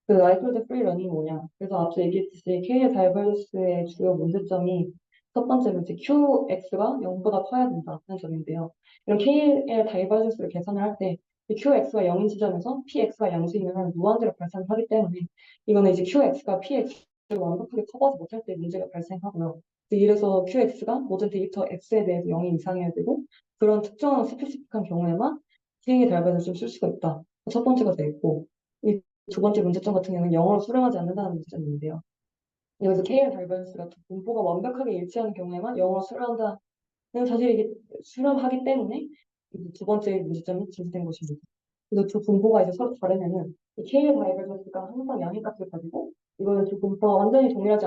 그 라이프드 프리 러닝이 뭐냐? 그래서 앞서 얘기했듯이 K의 다이버스의 주요 문제점이 첫 번째 문제 QX가 0보다 커야 된다는 점인데요. 이런 K의 다이버스를 계산을 할 때 QX가 0인 지점에서 PX가 양수이면 무한대로 발생하기 때문에 이거는 이제 QX가 PX를 완벽하게 커버하지 못할 때 문제가 발생하고요. 이래서 QX가 모든 데이터 X에 대해서 0이 이상이어야 되고 그런 특정한 스페시픽한 경우에만 K의 다이버스를 쓸 수가 있다. 첫 번째가 되어 있고 두 번째 문제점 같은 경우는 영어로 수령하지 않는다는 문제점인데요. 여기서 KL 다이버스가 분포가 완벽하게 일치하는 경우에만 영어로 수령한다는 사실 이게 수령하기 때문에 두 번째 문제점이 진행된 것입니다. 그래서 두 분포가 이제 서로 다르면은 이 KL 다이버스가 항상 양의 값을 가지고 이거는 두 분포가 완전히 동일하지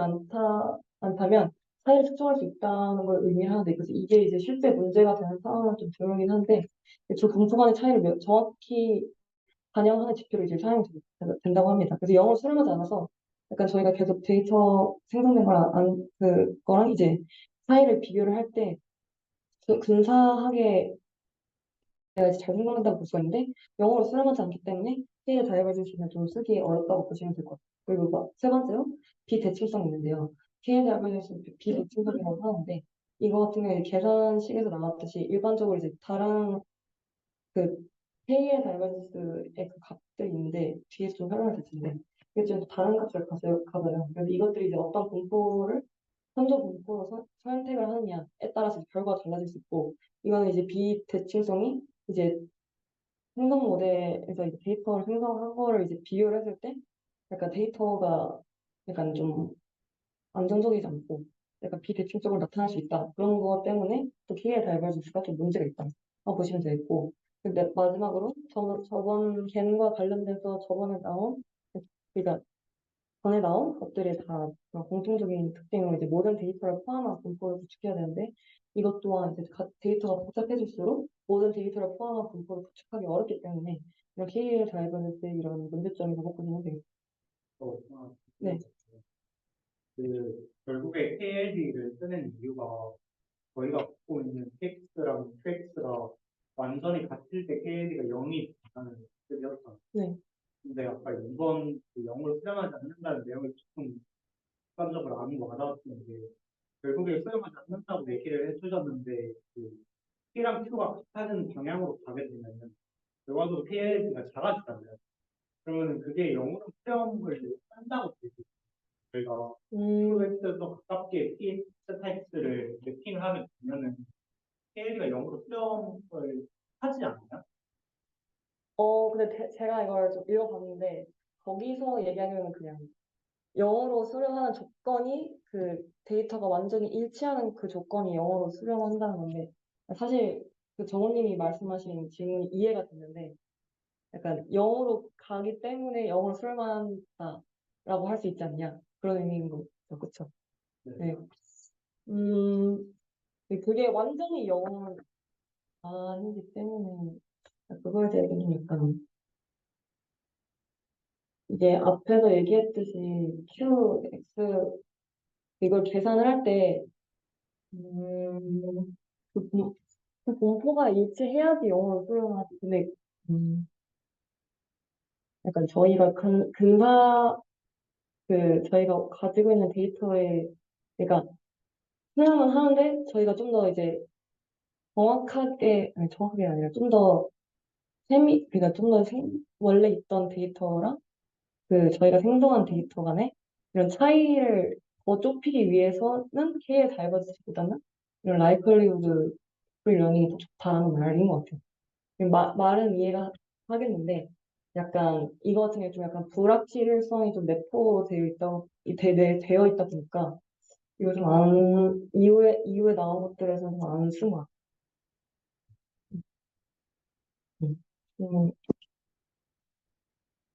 않다면 차이를 측정할 수 있다는 걸 의미하는데 그래서 이게 이제 실제 문제가 되는 상황은 좀 드물긴 한데 두 분포 간의 차이를 정확히 반영하는 지표로 이제 사용이 된다고 합니다. 그래서 영어를 수령하지 않아서 약간 저희가 계속 데이터 생성된 거랑 그거랑 이제 차이를 비교를 할 때 근사하게 내가 이제 잘 생각한다고 볼 수가 있는데 영어로 수령하지 않기 때문에 K의 다이버전시는 좀 쓰기 어렵다고 보시면 될 것 같아요. 그리고 세 번째로 비대칭성이 있는데요. K의 다이버전시는 비대칭성이라고 하는데 이거 같은 경우에 계산식에서 나왔듯이 일반적으로 이제 다른 그 K의 다이버전스의 그 값들이 있는데 뒤에서 좀 설명을 드릴 텐데 이게 좀 다른 값을 가져요. 그래서 이것들이 이제 어떤 분포를 선조 분포로 선택을 하느냐에 따라서 결과가 달라질 수 있고 이거는 이제 비대칭성이 이제 생성 모델에서 이제 데이터를 생성한 거를 이제 비교를 했을 때 약간 데이터가 약간 좀 안정적이지 않고 약간 비대칭적으로 나타날 수 있다. 그런 거 때문에 또 KL 다이버전스가 좀 문제가 있다. 라고 보시면 되겠고 근데 마지막으로 저번 겐과 관련돼서 그러니까 전에 나온 것들이 다 그런 공통적인 특징으로 이제 모든 데이터를 포함한 분포를 구축해야 되는데 이것 또한 이제 데이터가 복잡해질수록 모든 데이터를 포함한 분포를 구축하기 어렵기 때문에 이런 KL 다이버전스 이런 문제점이라고 보시면 되겠습니다. 네. 결국에 KLD를 쓰는 이유가 저희가 갖고 있는 TX랑 QX가 완전히 같을 때 KLD가 0이 된다는 뜻이었어요. 네. 근데 아까 이번 그 0을 수렴하지 않는다는 내용이 조금 습관적으로 안 와닿았던 게 결국에 수렴하지 않는다고 얘기를 해주셨는데 그 P랑 Q가 같은 방향으로 가게 되면은 결과적으로 KLD가 작아지잖아요. 그러면 그게 0으로 수렴을 한다고 되죠. 저희가 QX에서 가깝게 P, 세타X를 매핑하게 되면은 KLD가 0으로 수렴을 하지 않나요? 근데 제가 이걸 좀 읽어봤는데, 거기서 얘기하는 그냥 영어로 수령하는 조건이 그 데이터가 완전히 일치하는 그 조건이 영어로 수령한다는 건데, 사실 그 정호님이 말씀하신 질문이 이해가 됐는데, 약간 영어로 가기 때문에 영어로 수령한다라고 할 수 있지 않냐? 그런 의미인 거죠. 그쵸? 네. 음, 그게 완전히 영어는 아니기 때문에, 그거에 대해서 좀 약간 이게 앞에서 얘기했듯이 Q, X 이걸 계산을 할 때, 그 공포가 일치해야지 영어를 수용하지. 근데, 음, 약간 저희가 저희가 가지고 있는 데이터에, 그러니까, 수용은 하는데, 저희가 좀 더 이제 아니, 정확하게 아니라 좀 더 그러니까 좀 더 원래 있던 데이터랑 저희가 생성한 데이터 간에 이런 차이를 더 좁히기 위해서는 K의 다이버시티보다는 이런 라이클리후드 프리 러닝이 더 좋다는 말인 것 같아요. 말은 이해가 하겠는데 약간 이거 같은 게 좀 약간 불확실성이 좀 되어 있다 보니까 이거 좀 이후에 나온 것들에서는 좀 안 쓴 것 같아요. 음. 음,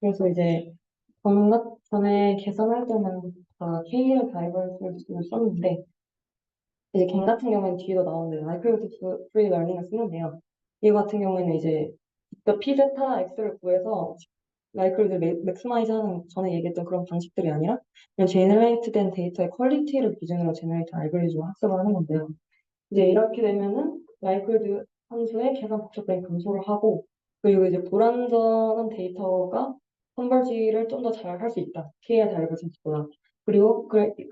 그래서 이제 전에 계산할 때는 다 K의 다이버시티를 썼는데 이제 갱 같은 경우에는 뒤에도 나오는데 라이클리후드 프리 러닝을 쓰는데요. 이거 같은 경우에는 이제 직접 P 제타 X를 구해서 라이클리후드 맥스마이즈 하는 전에 얘기했던 그런 방식들이 아니라 그냥 제너레이트 된 데이터의 퀄리티를 기준으로 제너레이트 알고리즘을 학습을 하는 건데요. 이제 이렇게 되면은 라이클리후드 함수의 계산 복잡성이 감소를 하고 그리고 이제 불완전한 데이터가 컨버지를 좀 더 잘 할 수 있다. K의 다이버전스보다. 그리고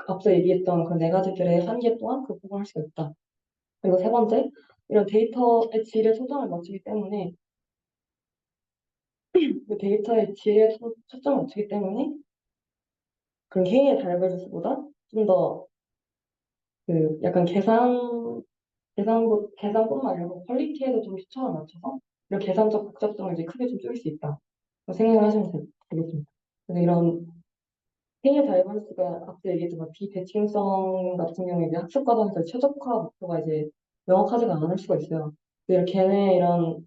앞서 얘기했던 그 네 가지들의 한계 또한 극복을 할 수가 있다. 그리고 세 번째, 이런 데이터의 질에 초점을 맞추기 때문에 그 데이터의 질에 초점을 맞추기 때문에 그 K의 다이버전스보다 좀 더 약간 계산뿐만 아니고 퀄리티에도 좀 초점을 맞춰서 이런 계산적 복잡성을 이제 크게 좀 줄일 수 있다. 생각을 하시면 되겠습니다. 그래서 이런 K의 다이버스가 앞서 얘기했던 비대칭성 같은 경우에 이제 학습 과정에서 최적화 목표가 이제 명확하지가 않을 수가 있어요. 걔네 이런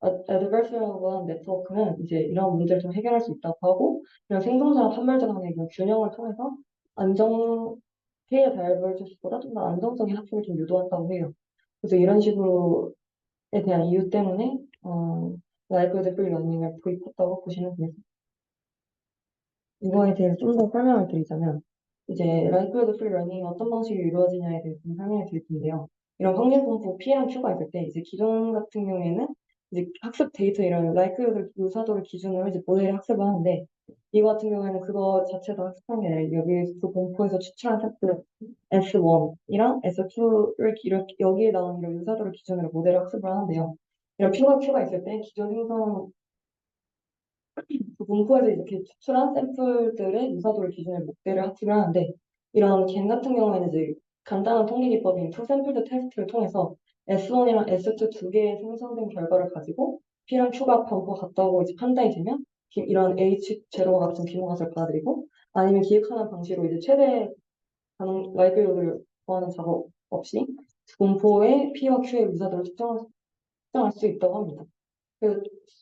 adversarial 네트워크는 이제 이런 문제를 좀 해결할 수 있다고 하고 이런 생성자와 판별자 간의 이런 균형을 통해서 안정 K의 다이버스보다 좀 더 안정적인 학습을 좀 유도한다고 해요. 그래서 이런 식으로에 대한 이유 때문에 라이브 프리 러닝을 도입했다고 보시면 되겠습니다. 이거에 대해서 좀 더 설명을 드리자면, 이제 라이크로드 프리 러닝이 어떤 방식으로 이루어지냐에 대해서 좀 설명을 드릴 텐데요. 이런 확률 분포 P랑 Q가 있을 때, 이제 기존 같은 경우에는 이제 학습 데이터 이런 라이크로드 유사도를 기준으로 이제 모델을 학습을 하는데, 이거 같은 경우에는 그거 자체도 학습한 게 아니라 여기 그 공포에서 추출한 샘플 S1이랑 S2를 여기에 나온 이런 유사도를 기준으로 모델을 학습을 하는데요. 이런 P와 Q가 있을 때 기존 생성 그 문구에서 이렇게 추출한 샘플들의 유사도를 기준으로 목대를 학습을 하는데 이런 겐 같은 경우에는 이제 간단한 통계 기법인 투샘플드 테스트를 통해서 S1이랑 S2 두 개의 생성된 결과를 가지고 P랑 Q가 전부 같다고 이제 판단이 되면 이런 H0와 같은 기노값을 받아들이고 아니면 기획하는 방식으로 이제 최대 가능 라이클리후드를 구하는 작업 없이 분포의 P와 Q의 유사도를 측정할 수 있다고 합니다.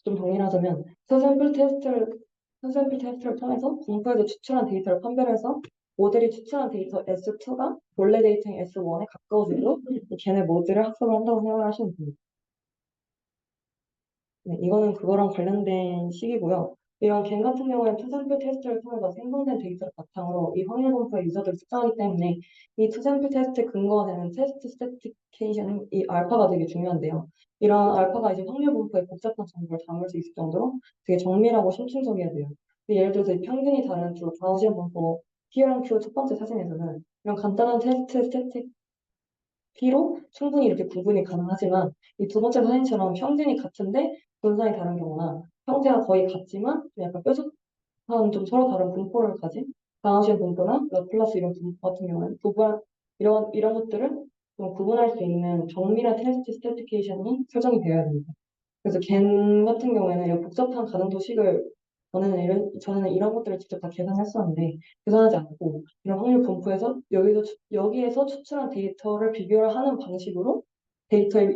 좀 정리하자면 서샘플 테스트를 통해서 분포에서 추출한 데이터를 판별해서 모델이 추출한 데이터 S2가 본래 데이터인 S1에 가까워지도록 걔네 모듈을 학습을 한다고 생각을 하시면 됩니다. 네, 이거는 그거랑 관련된 식이고요. 이런 겐 같은 경우에는 투샘플 테스트를 통해서 생성된 데이터를 바탕으로 이 확률 분포의 유저들을 측정하기 때문에 이 투샘플 테스트 근거가 되는 테스트 스태티케이션 이 알파가 되게 중요한데요. 이런 알파가 이제 확률 분포의 복잡한 정보를 담을 수 있을 정도로 되게 정밀하고 심층적이어야 돼요. 예를 들어서 이 평균이 다른 두 가우시안 분포 P랑 Q 첫 번째 사진에서는 이런 간단한 테스트 스태틱 P로 충분히 이렇게 구분이 가능하지만 이 두 번째 사진처럼 평균이 같은데 분산이 다른 경우나 형태가 거의 같지만 좀 약간 뾰족한 좀 서로 다른 분포를 가진 가우시안 분포나 러플라스 이런 분포 같은 경우는 이런 것들은 좀 구분할 수 있는 정밀한 테스트 스태티케이션이 설정이 되어야 됩니다. 그래서 겐 같은 경우에는 이런 복잡한 가능 도식을 전에는 이런 것들을 직접 다 계산했었는데 계산하지 않고 이런 확률 분포에서 여기에서 추출한 데이터를 비교를 하는 방식으로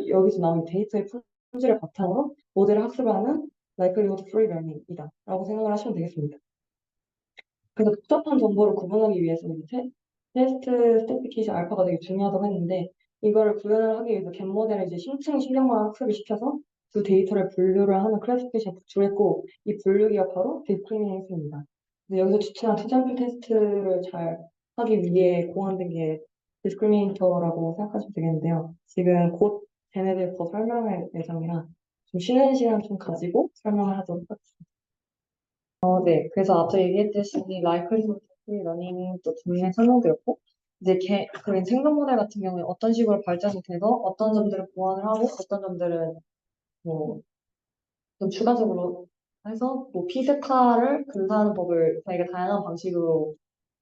여기서 나온 데이터의 품질을 바탕으로 모델을 학습하는 likelihood free learning이다 라고 생각을 하시면 되겠습니다. 그래서 복잡한 정보를 구분하기 위해서 테스트 스태티케이션 알파가 되게 중요하다고 했는데 이거를 구현을 하기 위해서 겐 모델을 이제 심층 신경망 학습을 시켜서 그 데이터를 분류를 하는 클래시피케이션 구출했고 이 분류기가 바로 디스크리미네이션입니다. 여기서 추천한 투샘플 테스트를 잘 하기 위해 고안된 게 디스크리미네이터라고 생각하시면 되겠는데요. 지금 곧 걔네에 대해서 설명할 예정이라 좀 쉬는 시간 좀 가지고 설명을 하도록 하겠습니다. 네. 그래서 앞서 얘기했듯이 라이클리후드 러닝도 분명히 설명드렸고 이제 그린 생성 모델 같은 경우에 어떤 식으로 발전이 돼서 어떤 점들을 보완을 하고 어떤 점들은 뭐 좀 추가적으로 해서 뭐 피제타를 근사하는 법을 되게 다양한 방식으로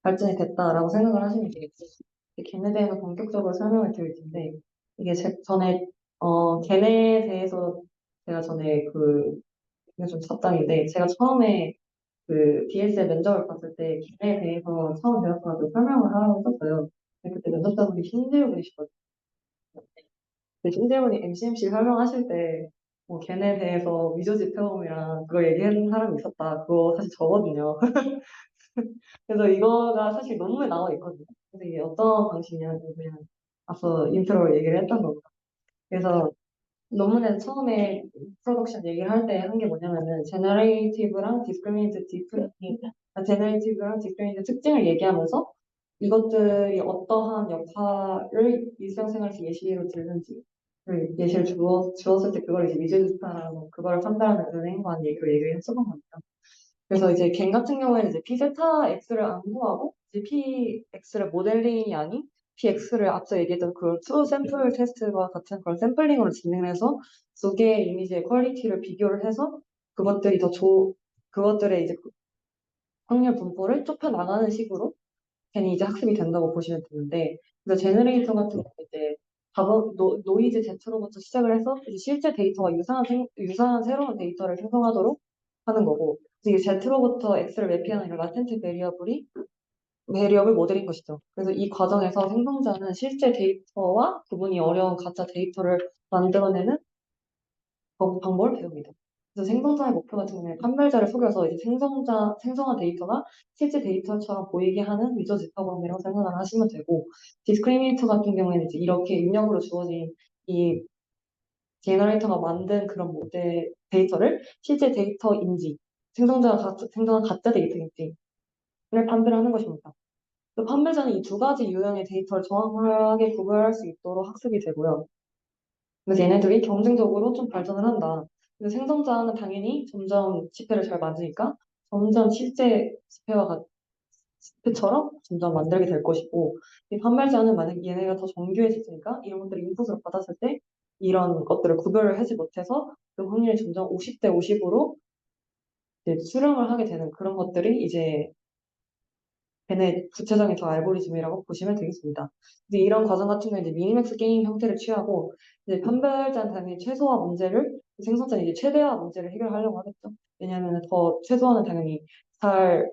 발전이 됐다라고 생각을 하시면 되겠죠. 걔네에 대해서 본격적으로 설명을 드릴 텐데 이게 전에 걔네에 대해서 제가 전에 이게 좀 잡담인데 제가 처음에 BS의 면접을 봤을 때 걔네에 대해서 처음 배웠다고 설명을 하라고 했었어요. 근데 그때 면접자분이 신재훈이시거든요. 근데 신재훈이 MCMC 설명하실 때 뭐 걔네에 대해서 위조지 태범이랑 그거 얘기하는 사람이 있었다. 그거 사실 저거든요. 그래서 이거가 사실 논문에 나와 있거든요. 그래서 이게 어떤 방식이냐면 그냥 앞서 인트로 얘기를 했던 거고. 그래서 논문에서 처음에 프로덕션 얘기를 할 때 한 게 뭐냐면은 제너레이티브랑 디스크리미네이트 특징을 얘기하면서 이것들이 어떠한 역할을 일상생활에서 예시로 들는지 예시를 주었을 때 그걸 이제 위즈니스타라고 그걸 판단하는 은행에 관한 얘기로 얘기를 했었던 겁니다. 그래서 이제 갱 같은 경우에는 이제 P제타 X를 안 구하고 이제 PX를 모델링이 아닌 PX를 앞서 얘기했던 그 트루 샘플 테스트와 같은 그런 샘플링으로 진행해서 두 개의 이미지의 퀄리티를 비교를 해서 그것들이 그것들의 이제 확률 분포를 좁혀 나가는 식으로 괜히 이제 학습이 된다고 보시면 되는데 그래서 제너레이터 같은 경우 이제 노이즈 제트로부터 시작을 해서 이제 실제 데이터와 유사한 새로운 데이터를 생성하도록 하는 거고 이제 Z로부터 X를 매핑하는 이런 라텐트 베리어블 모델인 것이죠. 그래서 이 과정에서 생성자는 실제 데이터와 구분이 어려운 가짜 데이터를 만들어내는 방법을 배웁니다. 그래서 생성자의 목표 같은 경우에 판별자를 속여서 이제 생성한 데이터가 실제 데이터처럼 보이게 하는 위조 집합원이라고 생각을 하시면 되고, 디스크리미네이터 같은 경우에는 이제 이렇게 입력으로 주어진 이 제너레이터가 만든 그런 모델 데이터를 실제 데이터인지, 생성한 가짜 데이터인지를 판별하는 것입니다. 그 판별자는 이 두 가지 유형의 데이터를 정확하게 구별할 수 있도록 학습이 되고요. 그래서 얘네들이 경쟁적으로 좀 발전을 한다. 근데 생성자는 당연히 점점 지폐를 잘 만드니까 점점 실제 지폐처럼 점점 만들게 될 것이고, 이 판별자는 만약 얘네가 더 정교해졌으니까 이런 것들을 인풋으로 받았을 때 이런 것들을 구별을 하지 못해서 그 확률이 점점 50대 50으로 수렴을 하게 되는 그런 것들이 이제 걔네 구체적인 저 알고리즘이라고 보시면 되겠습니다. 이제 이런 과정 같은 경우는 이제 미니맥스 게임 형태를 취하고 이제 판별자는 당연히 최소화 문제를 생성자는 이제 최대화 문제를 해결하려고 하겠죠. 왜냐하면 더 최소화는 당연히 잘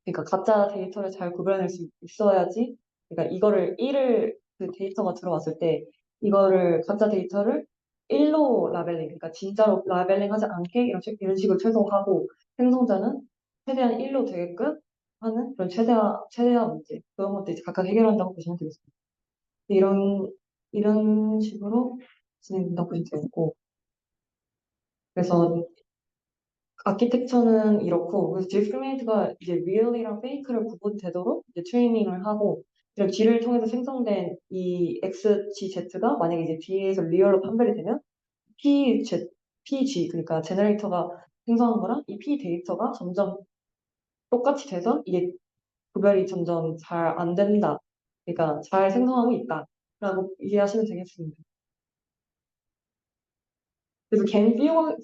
그러니까 가짜 데이터를 잘 구별해낼 수 있어야지 그러니까 이거를 1을 그 데이터가 들어왔을 때 이거를 가짜 데이터를 1로 라벨링 그러니까 진짜로 라벨링하지 않게 이런 식으로 최소화하고 생성자는 최대한 1로 되게끔 하는 그런 최대화 문제 그런 것들 이제 각각 해결한다고 보시면 되겠습니다. 이런 식으로 진행된다고 보시면 되겠고 그래서 아키텍처는 이렇고, 그래서 디스크리미네이트가 이제 리얼이랑 페이크를 구분되도록 이제 트레이닝을 하고, 이런 G를 통해서 생성된 이 XGZ가 만약에 이제 D에서 리얼로 판별이 되면 PG, 그러니까 제너레이터가 생성한 거랑 이 P 데이터가 점점 똑같이 돼서 이게 구별이 점점 잘 안 된다. 그러니까 잘 생성하고 있다. 라고 이해하시면 되겠습니다. 그래서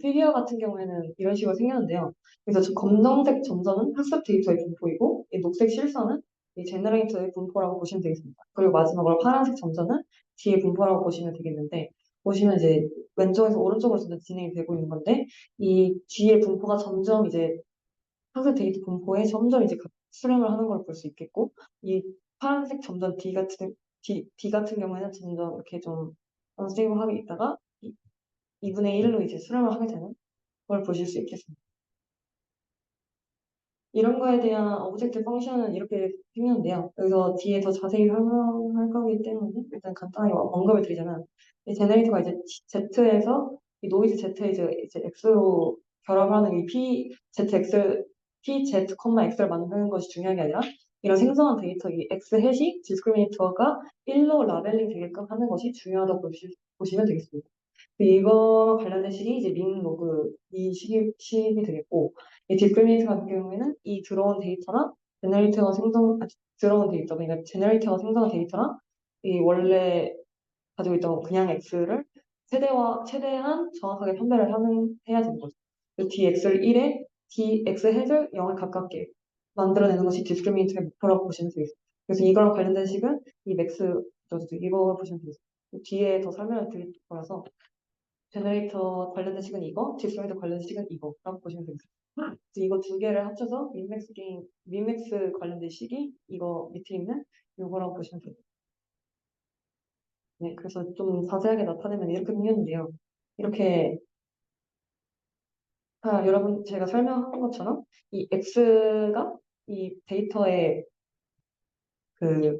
피규어 같은 경우에는 이런 식으로 생겼는데요. 그래서 저 검정색 점선은 학습 데이터의 분포이고, 이 녹색 실선은 이 제너레이터의 분포라고 보시면 되겠습니다. 그리고 마지막으로 파란색 점선은 D의 분포라고 보시면 되겠는데, 보시면 이제 왼쪽에서 오른쪽으로 점점 진행이 되고 있는 건데, 이 D의 분포가 점점 이제 학습 데이터 분포에 점점 이제 수렴을 하는 걸 볼 수 있겠고, 이 파란색 점선 D 같은 경우에는 점점 이렇게 좀 언스테이블하게 있다가 2분의 1로 이제 수렴을 하게 되는 걸 보실 수 있겠습니다. 이런 거에 대한 오브젝트 펑션은 이렇게 생겼는데요. 여기서 뒤에 더 자세히 설명할 거기 때문에 일단 간단하게 언급을 드리자면 이 제너레이터가 이제 Z에서 이 노이즈 Z에 이제 X로 결합하는 이 PZ, X를 만드는 것이 중요한 게 아니라 이런 생성한 데이터 이 X 해시 디스크리미네이터가 1로 라벨링 되게끔 하는 것이 중요하다고 보실 수 있습니다. 보시면 되겠습니다. 이거 관련된 식이 이제 민 로그 이 식이 되겠고, 이 디스크리미네이트 같은 경우에는 이 들어온 데이터나 제너레이터가 들어온 데이터, 그러니까 제너레이터가 생성한 데이터랑 이 원래 가지고 있던 그냥 x를 최대한 정확하게 판별을 해야 되는 거죠. 그래서 dx를 1에 dx 해를 0에 가깝게 만들어내는 것이 디스크리미네이트의 목표라고 보시면 되겠습니다. 그래서 이거랑 관련된 식은 이 맥스, 이거 보시면 되겠습니다. 뒤에 더 설명을 드릴 거라서 제너레이터 관련된 식은 이거, 디스크리미네이터 관련된 식은 이거라고 보시면 되겠습니다. 그래서 이거 두 개를 합쳐서 민맥스 관련된 식이 이거 밑에 있는 이거라고 보시면 됩니다. 네, 그래서 좀 자세하게 나타내면 이렇게 생겼는데요. 이렇게, 여러분 제가 설명한 것처럼 이 X가 이 데이터의 그,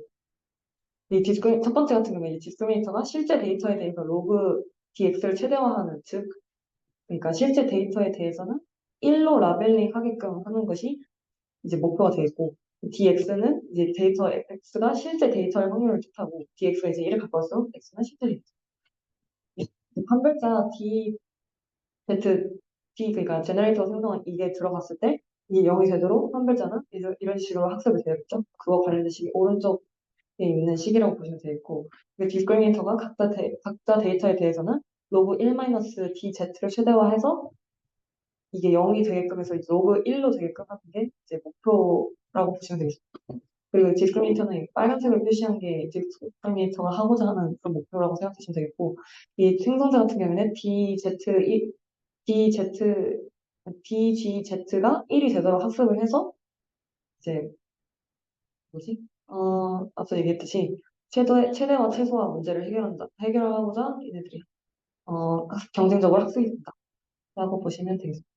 첫 번째 같은 경우에 이 디스크리미네이터가 실제 데이터에 대해서 로그 dx를 최대화하는, 즉, 그러니까 실제 데이터에 대해서는 1로 라벨링 하게끔 하는 것이 이제 목표가 되겠고, dx는 이제 x가 실제 데이터의 확률을 뜻하고, dx가 이제 1을 가까울수록 x는 실제 데이터. 판별자 Z, D, 그러니까 제너레이터가 생성한 이게 들어갔을 때, 이 0이 되도록 판별자는 이런 식으로 학습이 되겠죠. 그거 관련된 식이 오른쪽에 있는 식이라고 보시면 되겠고, 디스크리미네이터가 각자 데이터에 대해서는 로그 1-DZ를 최대화해서 이게 0이 되게끔 해서 로그 1로 되게끔 하는 게 이제 목표라고 보시면 되겠습니다. 그리고 디스크리미네이터는 빨간색으로 표시한 게 디스크리미네이터가 하고자 하는 그런 목표라고 생각하시면 되겠고, 이 생성자 같은 경우에는 DZ, DGZ가 1이 되도록 학습을 해서 이제 뭐지? 앞서 얘기했듯이 최대와 최소화 문제를 해결하고자 얘네들이 경쟁적으로 학습이 된다라고 보시면 되겠습니다.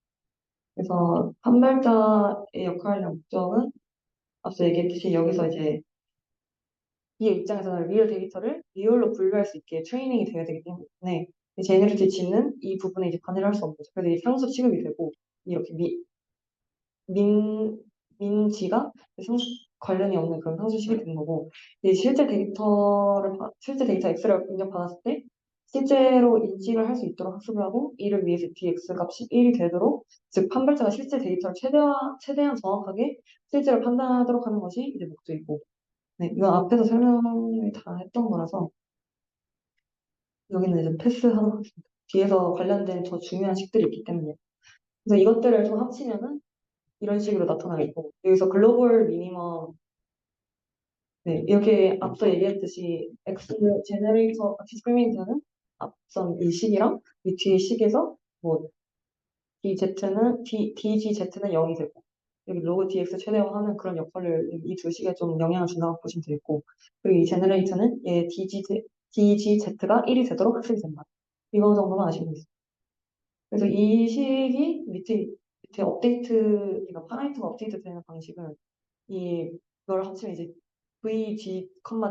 그래서 판별자의 역할이나 목적은 앞서 얘기했듯이 여기서 이제 이의 입장에서는 리얼 데이터를 리얼로 분류할 수 있게 트레이닝이 되어야 되기 때문에 제너리티 G는 이 부분에 이제 관여를 할 수 없는 거죠. 그래서 이 상수 취급이 되고 이렇게 민, 민지가 관련이 없는 그런 상수식이 되는 거고, 이제 실제 데이터 X를 입력받았을 때, 실제로 인식을 할 수 있도록 학습을 하고, 이를 위해서 dx 값이 1이 되도록, 즉, 판별자가 실제 데이터를 최대한 정확하게 실제로 판단하도록 하는 것이 이제 목적이고, 네, 이건 앞에서 설명을 다 했던 거라서, 여기는 이제 패스하도록 하겠습니다. 뒤에서 관련된 더 중요한 식들이 있기 때문에. 그래서 이것들을 좀 합치면은, 이런 식으로 나타나겠고, 여기서 글로벌 미니멈, 네, 이렇게 앞서 얘기했듯이 X 제너레이터 디스크리미네이터는 앞선 이 식이랑 이 뒤의 식에서 뭐 DGZ는 0이 되고 여기 로그 DX 최대화하는 그런 역할을 이 두 식에 좀 영향을 준다고 보시면 되겠고, 그리고 이 제너레이터는 DGZ가 1이 되도록 학습이 된다. 이거 정도만 아시면 되겠습니다. 그래서 이 식이 밑에 그러니까 파라미터가 업데이트 되는 방식은 이걸 합치면 이제 V, G,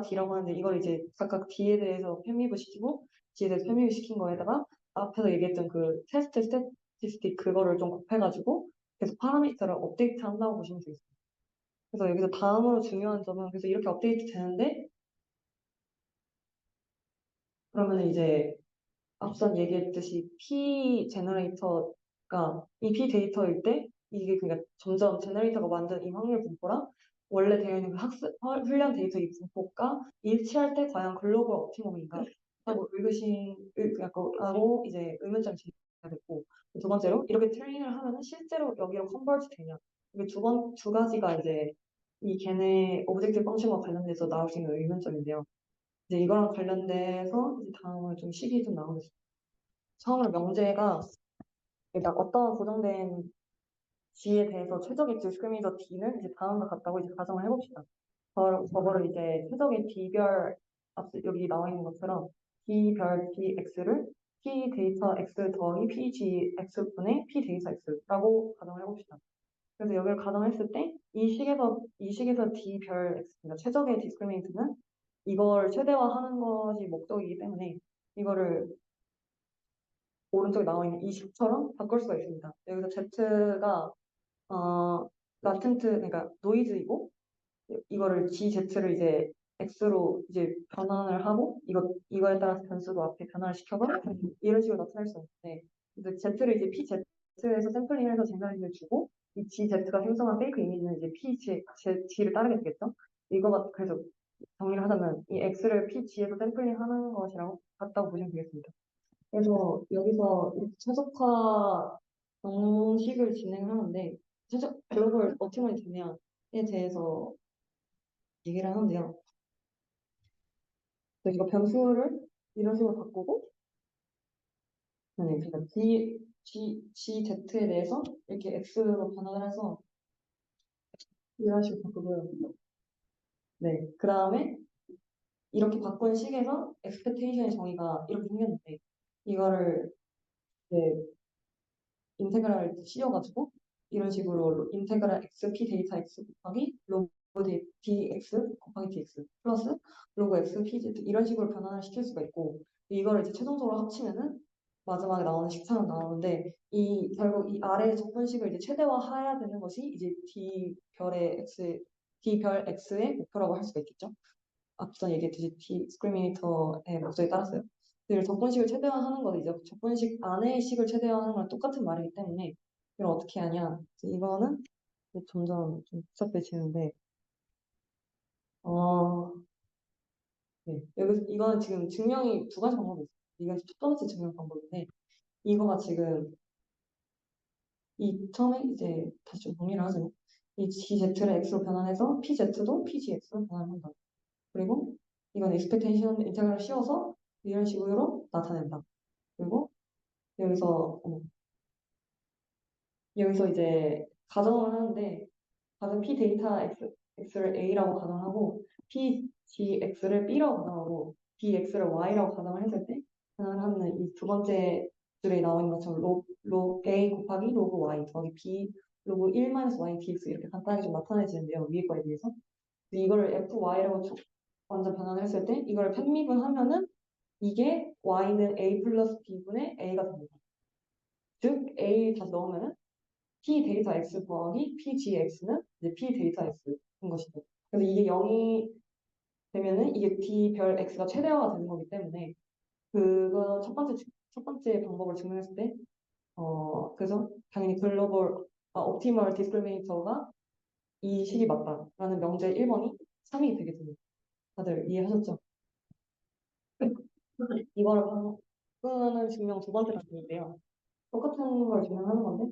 D라고 하는데 이걸 이제 각각 D에 대해서 편입을 시키고 G에 대해서 편입을 시킨 거에다가 앞에서 얘기했던 그 테스트 스태티스틱 그거를 좀 곱해가지고 계속 파라미터를 업데이트 한다고 보시면 되겠습니다. 그래서 여기서 다음으로 중요한 점은 그래서 이렇게 업데이트 되는데 그러면 이제 앞선 얘기했듯이 P 제너레이터가 이 P 데이터일 때 이게 그러니까 점점 제너레이터가 만든 이 확률 분포랑 원래 되어 있는 그 훈련 데이터 이 분포가 일치할 때 과연 글로벌 옵티멈인가 하고 하고 이제 의문점이 제기가 됐고, 두 번째로 이렇게 트레이닝을 하면은 실제로 여기로 컨버지 되냐, 이게 두 가지가 이제 이 걔네 오브젝트 펑션과 관련돼서 나올 수 있는 의문점인데요. 이제 이거랑 관련돼서 이제 다음으로 좀 식이 좀 나오겠습니다. 처음으로 명제가 그러니까 어떤 고정된 G에 대해서 최적의 디스크리미네이터 D는 이제 다음과 같다고 이제 가정을 해봅시다. 저거를 이제 최적의 D별 여기 나와 있는 것처럼 D별 DX를 P 데이터 X 더하기 PG X분의 P 데이터 X라고 가정을 해봅시다. 그래서 여기를 가정했을 때 이 식에서 D별 X, 그러니까 최적의 디스크리미네이터는 이걸 최대화하는 것이 목적이기 때문에 이거를 오른쪽에 나와 있는 이 식처럼 바꿀 수가 있습니다. 여기서 Z가 라텐트, 그러니까 노이즈이고 이거를 GZ를 이제 x로 이제 변환을 하고 이거에 따라서 변수도 앞에 변화를 시켜서 이런 식으로 나타낼 수 있는데 이제 z를 이제 pz에서 샘플링해서 제너레이션을 주고 이 gz가 생성한 페이크 이미지는 이제 pg를 따르게 되겠죠. 이거가 그래서 정리를 하자면 이 x를 pg에서 샘플링하는 것이라고 같다고 보시면 되겠습니다. 그래서 여기서 이렇게 최적화 방식을 진행하는데 최적 글로벌 옵티머리 되냐에 대해서 얘기를 하는데요. 그래서 이거 변수를 이런 식으로 바꾸고 그러니까 GZ에 대해서 이렇게 X로 변환을 해서 이런 식으로 바꾸고요. 네, 그 다음에 이렇게 바꾼 식에서 expectation의 정의가 이렇게 생겼는데 이거를 이제 인테그랄 씌워가지고 이런 식으로 인테그랄 xp 데이터 x 곱하기 로그 dx 곱하기 dx 플러스 로그 x pz 이런 식으로 변환을 시킬 수가 있고 이거를 이제 최종적으로 합치면은 마지막에 나오는 식상은 나오는데 이 결국 이 아래 적분식을 이제 최대화해야 되는 것이 이제 d별 x의 목표라고 할 수가 있겠죠. 앞서 얘기했듯이 디스크리미네이터의 목적에 따랐어요. 그 적분식을 최대화하는 건 이제 적분식 안의 식을 최대화하는 거랑 똑같은 말이기 때문에 이걸 어떻게 하냐? 이거는 이제 점점 좀 복잡해지는데 어, 네. 여기서 이거는 지금 증명이 두 가지 방법이 있어요. 이건 첫 번째 증명 방법인데 이거가 지금 이 처음에 이제 다시 좀 정리를 하자면 이 GZ를 X로 변환해서 PZ도 PGX로 변환한다. 그리고 이건 expectation 인테그랄을 씌워서 이런 식으로 나타낸다. 그리고 여기서 여기서 이제 가정을 하는데 가정 P 데이터 X를 A라고 가정하고 PGX를 B라고 가정하고 BX를 Y라고 가정을 했을 때 가정하는 이 두 번째 줄에 나와 있는 것처럼 log A 곱하기 log Y 더하기 B log 1 Y dx 이렇게 간단하게 좀 나타내지는데요. 위에 거에 비해서 이거를 FY라고 완전 변환을 했을 때 이걸 편미분 하면은 이게 Y는 A 플러스 B분의 A가 됩니다. 즉 A 다시 넣으면은 P 데이터 X 더하기 PGX는 이제 P 데이터 X인 것이죠. 그래서 이게 0이 되면은 이게 D별 X가 최대화가 되는 거기 때문에 그거 첫 번째 방법을 증명했을 때 그래서 당연히 글로벌 옵티멀 디스크리미네이터가 이 식이 맞다라는 명제 1번이 3이 되게 됩니다. 다들 이해하셨죠? 이거를 바꾸는 증명 두 번째 단계인데요. 똑같은 걸 증명하는 건데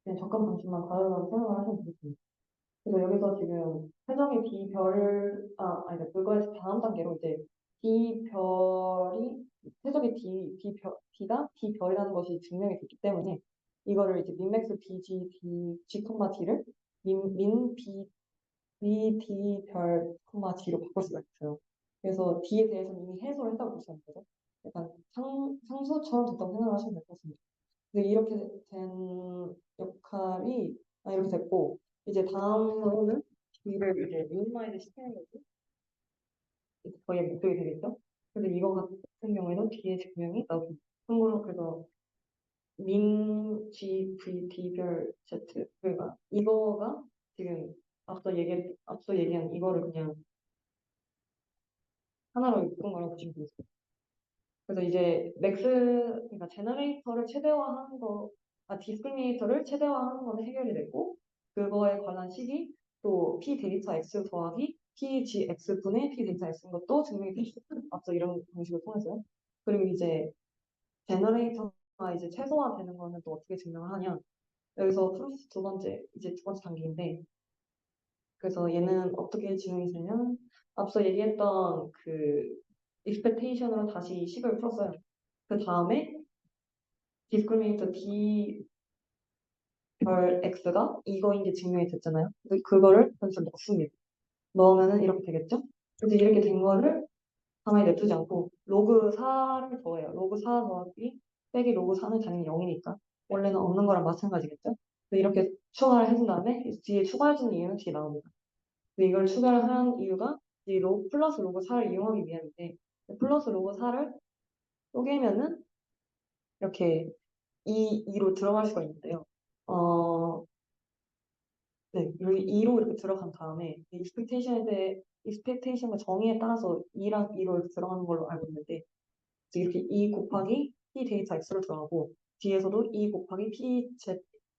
그냥 접근 방식만 다르다고 생각을 하시면 되겠습니다. 그래서 여기서 지금 세정의 D별, 아니다. 그거에서 다음 단계로 이제 D별이, 세정의 D가 D별이라는 것이 증명이 됐기 때문에 이거를 이제 민맥스 BG, G, D를 민 B, D별, D로 바꿀 수가 있어요. 그래서 D에 대해서는 이미 해소를 했다고 볼 수 있는 거죠. 약간 상수처럼 됐다고 생각하시면 될 것 같습니다. 근데 이렇게 된 역할이 이렇게 됐고 이제 다음으로는 D를 이제 미니마이즈 시키는 거지 이제 저희의 목적이 되겠죠. 그래서 이거 같은 경우에는 D의 증명이 나옵니다. 참고로 그래서 민 G, V, D별 Z 그러니까 이거가 지금 앞서 얘기한 이거를 그냥 하나로 묶은 거라고 보시면 되겠습니다. 그래서 이제 그러니까 제너레이터를 최대화하는 거, 디스크리미네이터를 최대화하는 거는 해결이 됐고, 그거에 관한 식이 또 P 데이터 X 더하기 PGX 분의 P 데이터 X인 것도 증명이 됐어요. 앞서 이런 방식을 통해서요. 그리고 이제 제너레이터가 이제 최소화되는 거는 또 어떻게 증명을 하냐. 여기서 프로세스 이제 두 번째 단계인데, 그래서 얘는 어떻게 진행이 되면 앞서 얘기했던 그 expectation으로 다시 식을 풀었어요. 그 다음에 discriminator D별 X가 이거인 게 증명이 됐잖아요. 그래서 그거를 변수를 넣습니다. 넣으면은 이렇게 되겠죠? 그래서 이렇게 된 거를 가만히 냅두지 않고 로그 4를 더해요. 로그 4 더하기 빼기 로그 4는 당연히 0이니까 원래는 없는 거랑 마찬가지겠죠? 그래서 이렇게 추가를 해준 다음에 뒤에 추가해주는 이유는 뒤에 나옵니다. 근데 이걸 추가를 한 이유가 이 플러스 로그 4를 이용하기 위함인데 플러스 로그 4를 쪼개면은 이렇게 2로 들어갈 수가 있는데요. 어, 네, 여기 2로 이렇게 들어간 다음에 expectation과 정의에 따라서 2랑 2로 이렇게 들어가는 걸로 알고 있는데 이렇게 2 곱하기 p 데이터 x로 들어가고 뒤에서도 2 곱하기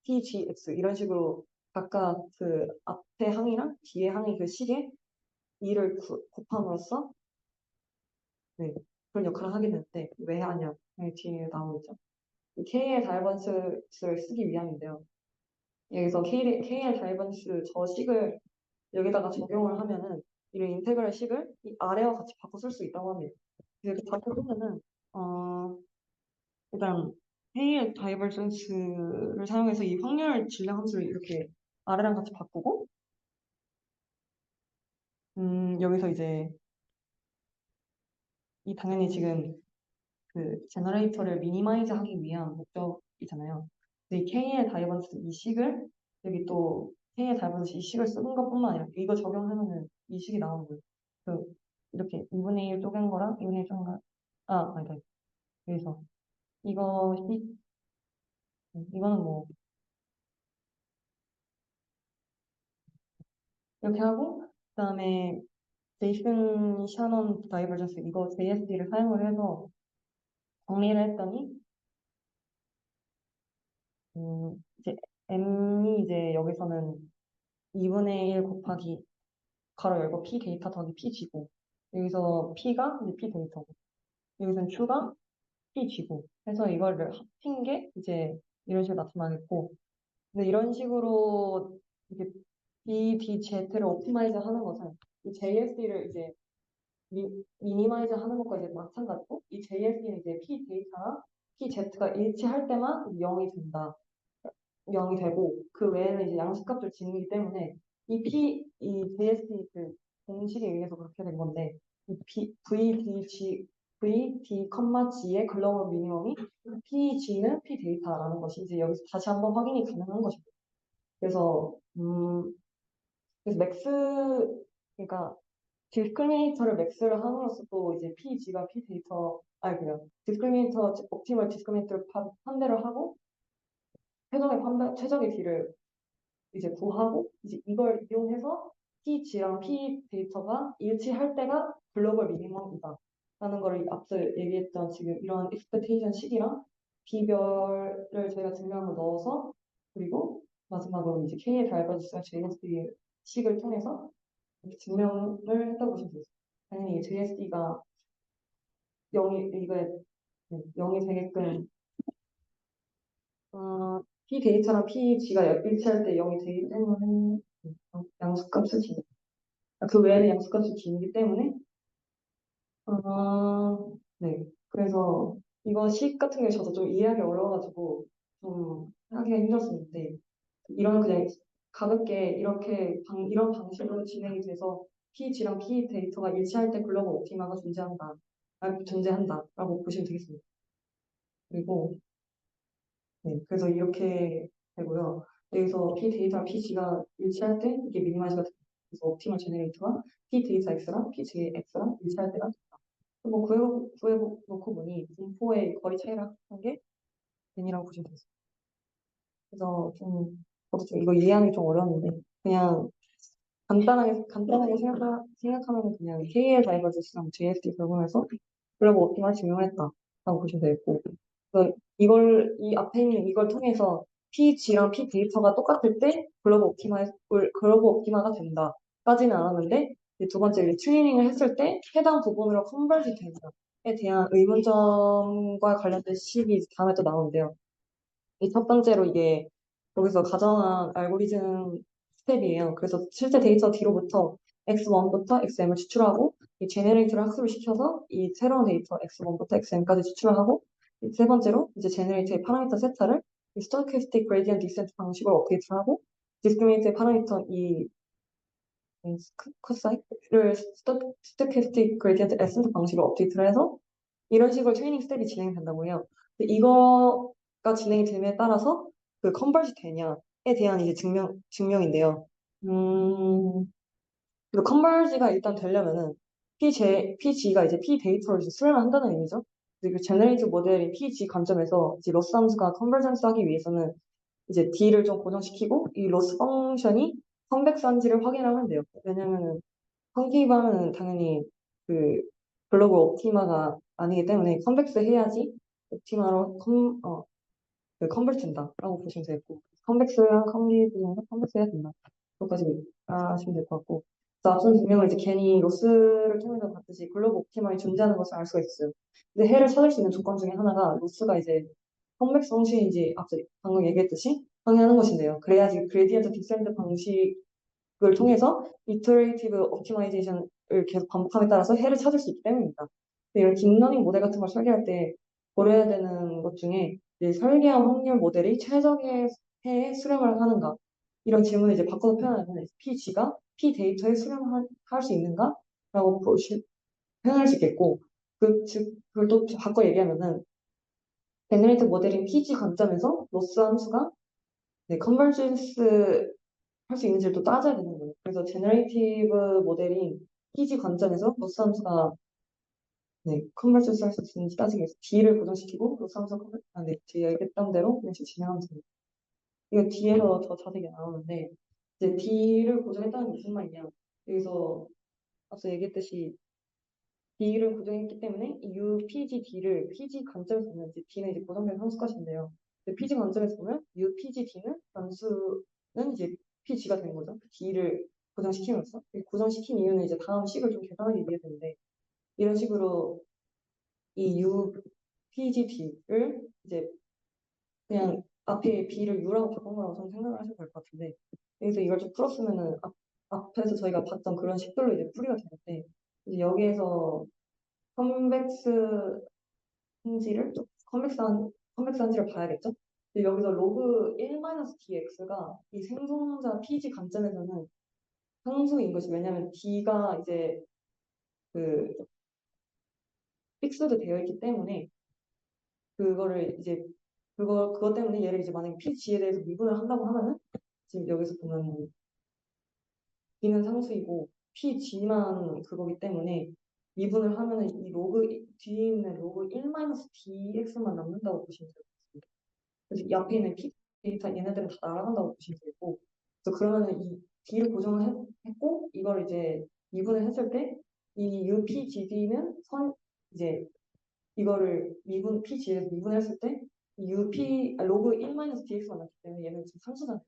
pgx 이런 식으로 각각 그 앞에 항이랑 뒤에 항의 그 식에 2를 곱함으로써 네, 그런 역할을 하게 되는데 왜 하냐? 네, 뒤에 나오죠. K의 다이버스를 쓰기 위함인데요. 여기서 KL 다이버스 저 식을 여기다가 적용을 하면은 이 인테그랄 식을 이 아래와 같이 바꿔 쓸 수 있다고 합니다. 이렇게 바꿔 보면은 일단 KL 다이버전스를 사용해서 이 확률 질량 함수를 이렇게 아래랑 같이 바꾸고 여기서 이제 이 당연히 지금 그 제너레이터를 미니마이즈 하기 위한 목적이잖아요. 근데 이 K의 다이버전스 이 식을 여기 또 K의 다이버전스 이 식을 쓰는 것뿐만 아니라 이거 적용하면은 이 식이 나오는 거예요. 그 이렇게 2분의 1 쪼갠 거랑 2분의 1 쪼갠 거 아니다. 여기서 이것이 이거는 뭐 이렇게 하고 그다음에 제이슨 샤넌 다이버전스 이거 JSD를 사용을 해서 정리를 했더니 이제 M이 이제 여기서는 2분의 1 곱하기 가로 열고 P 데이터 더하기 P 지고 여기서 P가 이제 P 데이터고 여기서는 Q가 P 지고 해서 이거를 합친 게 이제 이런 식으로 나타나겠고 근데 이런 식으로 이렇게 BDZ를 옵티마이즈 하는 것은 이 JSD를 이제 미니마이즈 하는 것과 이제 마찬가지고 이 JSD는 이제 P 데이터랑 PZ가 일치할 때만 0이 된다. 0이 되고 그 외에는 이제 양식값을 지니기 때문에 이 JSD 그 공식에 의해서 그렇게 된 건데 이 VD, G의 글로벌 미니멈이 PG는 P 데이터라는 것이 이제 여기서 다시 한번 확인이 가능한 것입니다. 그래서 맥스 그러니까 디스크리미네이터를 맥스를 함으로써 또 이제 PG가 P 데이터 아니 그냥 디스크리미네이터 옵티멀 디스크리미네이터를 판별을 하고 최적의 D를 이제 구하고 이제 이걸 이용해서 PG랑 P 데이터가 일치할 때가 글로벌 미니멈이다 라는 걸 앞서 얘기했던 지금 이런 expectation 식이랑 B별을 저희가 증명을 넣어서 그리고 마지막으로 이제 K의 달바지수와 JSD 식을 통해서 이렇게 증명을 했다고 보시면 되죠. 당연히 JSD가 0이 되게끔 P 데이터랑 PG가 일치할 때 0이 되기 때문에 양수값을 지니 그 외에는 양수값을 지니기 때문에 네 그래서 이거 식 같은 게 저도 좀 이해하기 어려워가지고 좀 하기가 힘들었었는데 이런 그냥 가볍게 이런 방식으로 진행이 돼서 PG랑 P 데이터가 일치할 때 글로벌 옵티마가 존재한다라고 보시면 되겠습니다. 그리고 네, 그래서 이렇게 되고요. 여기서 P 데이터랑 PG가 일치할 때 이게 미니마이즈가 됩니다. 그래서 옵티멀 제너레이터가 P 데이터 X랑 P G X랑 일치할 때가 된다. 뭐 구해놓고 보니 분포의 거리 차이랑 한 게 n이라고 보시면 되겠습니다. 그래서 저도 좀 이거 이해하는 게 좀 어려웠는데 그냥 간단하게 생각하면 그냥 KL 다이버전스랑 JSD 적용해서 글로벌 옵티마를 증명을 했다라고 보시면 되겠고 그래서 이 앞에 있는 이걸 통해서 PG랑 P 데이터가 똑같을 때 글로벌 옵티마가 된다까지는 않았는데 이제 두 번째 튜닝을 했을 때 해당 부분으로 컨버지 되냐에 대한 의문점과 관련된 식이 다음에 또 나오는데요. 이 첫 번째로 이게 여기서 가정한 알고리즘 스텝이에요. 그래서 실제 데이터 뒤로부터 X1부터 XM을 추출하고 이 제네레이터를 학습을 시켜서 이 새로운 데이터 X1부터 XM까지 추출을 하고 세 번째로 이제 제네레이터의 파라미터 세타를 이 스토캐스틱 그레디언트 디센트 방식으로 업데이트를 하고 디스크리미네이터의 파라미터 이 코사이를 스토캐스틱 그레디언트 에센트 방식으로 업데이트를 해서 이런 식으로 트레이닝 스텝이 진행된다고 해요. 근데 이거가 진행이 됨에 따라서 그 컨버지 되냐에 대한 이제 증명인데요. 그 컨버지가 일단 되려면은 PG가 이제 P 데이터를 이제 수렴을 한다는 의미죠. 그리고 제너레이트 모델인 PG 관점에서 이제 로스 함수가 컨버전스 하기 위해서는 이제 D를 좀 고정시키고 이 로스 펑션이 컨벡스한지를 확인하면 돼요. 왜냐면은 환기반은 당연히 그 글로벌 옵티마가 아니기 때문에 컨벡스 해야지 옵티마로 그 컨버트된다라고 보시면 되고 컨벡스랑 컨기 중에서 컨벡스 해야 된다. 그것까지 아시면 될 것 같고 그래서 앞선 증명을 이제 괜히 로스를 통해서 봤듯이 글로벌 옵티마이 존재하는 것을 알 수가 있어요. 근데 해를 찾을 수 있는 조건 중에 하나가 로스가 이제 컨벡스 형식인지 앞서 방금 얘기했듯이 확인하는 것인데요. 그래야지 그레디언트 딕센트 방식을 통해서 이터레이티브 옵티마이제이션을 계속 반복함에 따라서 해를 찾을 수 있기 때문입니다. 근데 이런 딥러닝 모델 같은 걸 설계할 때 고려해야 되는 것 중에 이제 설계한 확률 모델이 최적의 해에 수렴을 하는가 이런 질문을 이제 바꿔서 표현하면 PG가 P 데이터에 수렴할 수 있는가라고 표현할 수 있겠고 즉 그걸 또 바꿔 얘기하면은 제너레이트 모델인 PG 관점에서 로스 함수가 네, 컨버전스 할 수 있는지를 또 따져야 되는 거예요. 그래서 제너레이티브 모델인 PG 관점에서 로스 함수가 네, 컨버전스 할 수 있는지 따지기 위해서 D를 고정시키고 로스 함수가 네, 제가 얘기했던 대로 그냥 진행하면 됩니다. 이거 뒤에서 더 자세하게 나오는데 이제 D를 고정했다는 게 무슨 말이냐? 여기서 앞서 얘기했듯이 D를 고정했기 때문에 이 UPGD를 PG 관점에서 보면 이제 D는 이제 고정된 함수값인데요. PG 관점에서 보면 UPGD는 변수는 이제 PG가 된 거죠. D를 고정시키면서 이 고정시킨 이유는 이제 다음 식을 좀 계산하기 위해서인데 이런 식으로 이 UPGD를 이제 그냥 앞에 B를 U라고 바꾼 거라고 저는 생각을 하셔도 될 것 같은데 여기서 이걸 좀 풀었으면은 앞에서 저희가 봤던 그런 식들로 이제 풀이가 되는데 이제 여기에서 컨벡스 한지를 좀 컨벡스한지를 봐야겠죠? 근데 여기서 로그 1-dx가 이 생성자 PG 관점에서는 상수인 것이 왜냐면 d가 이제 그 픽스드 되어 있기 때문에 그거를 이제 그것 때문에 얘를 이제 만약에 PG에 대해서 미분을 한다고 하면은 지금 여기서 보면 d는 상수이고 PG만 그거기 때문에 미분을 하면은 이 로그 뒤에 있는 로그 1-dx만 남는다고 보시면 돼요. 그래서 이 앞에 있는 P 데이터 얘네들은 다 날아간다고 보시면 되고 그래서 그러면은 이 D를 고정을 했고 이걸 이제 미분을 했을 때 이 UPGD는 이제 이거를 PG에서 미분했을 때 로그 1-dx만 났기 때문에 얘는 지금 상수잖아요.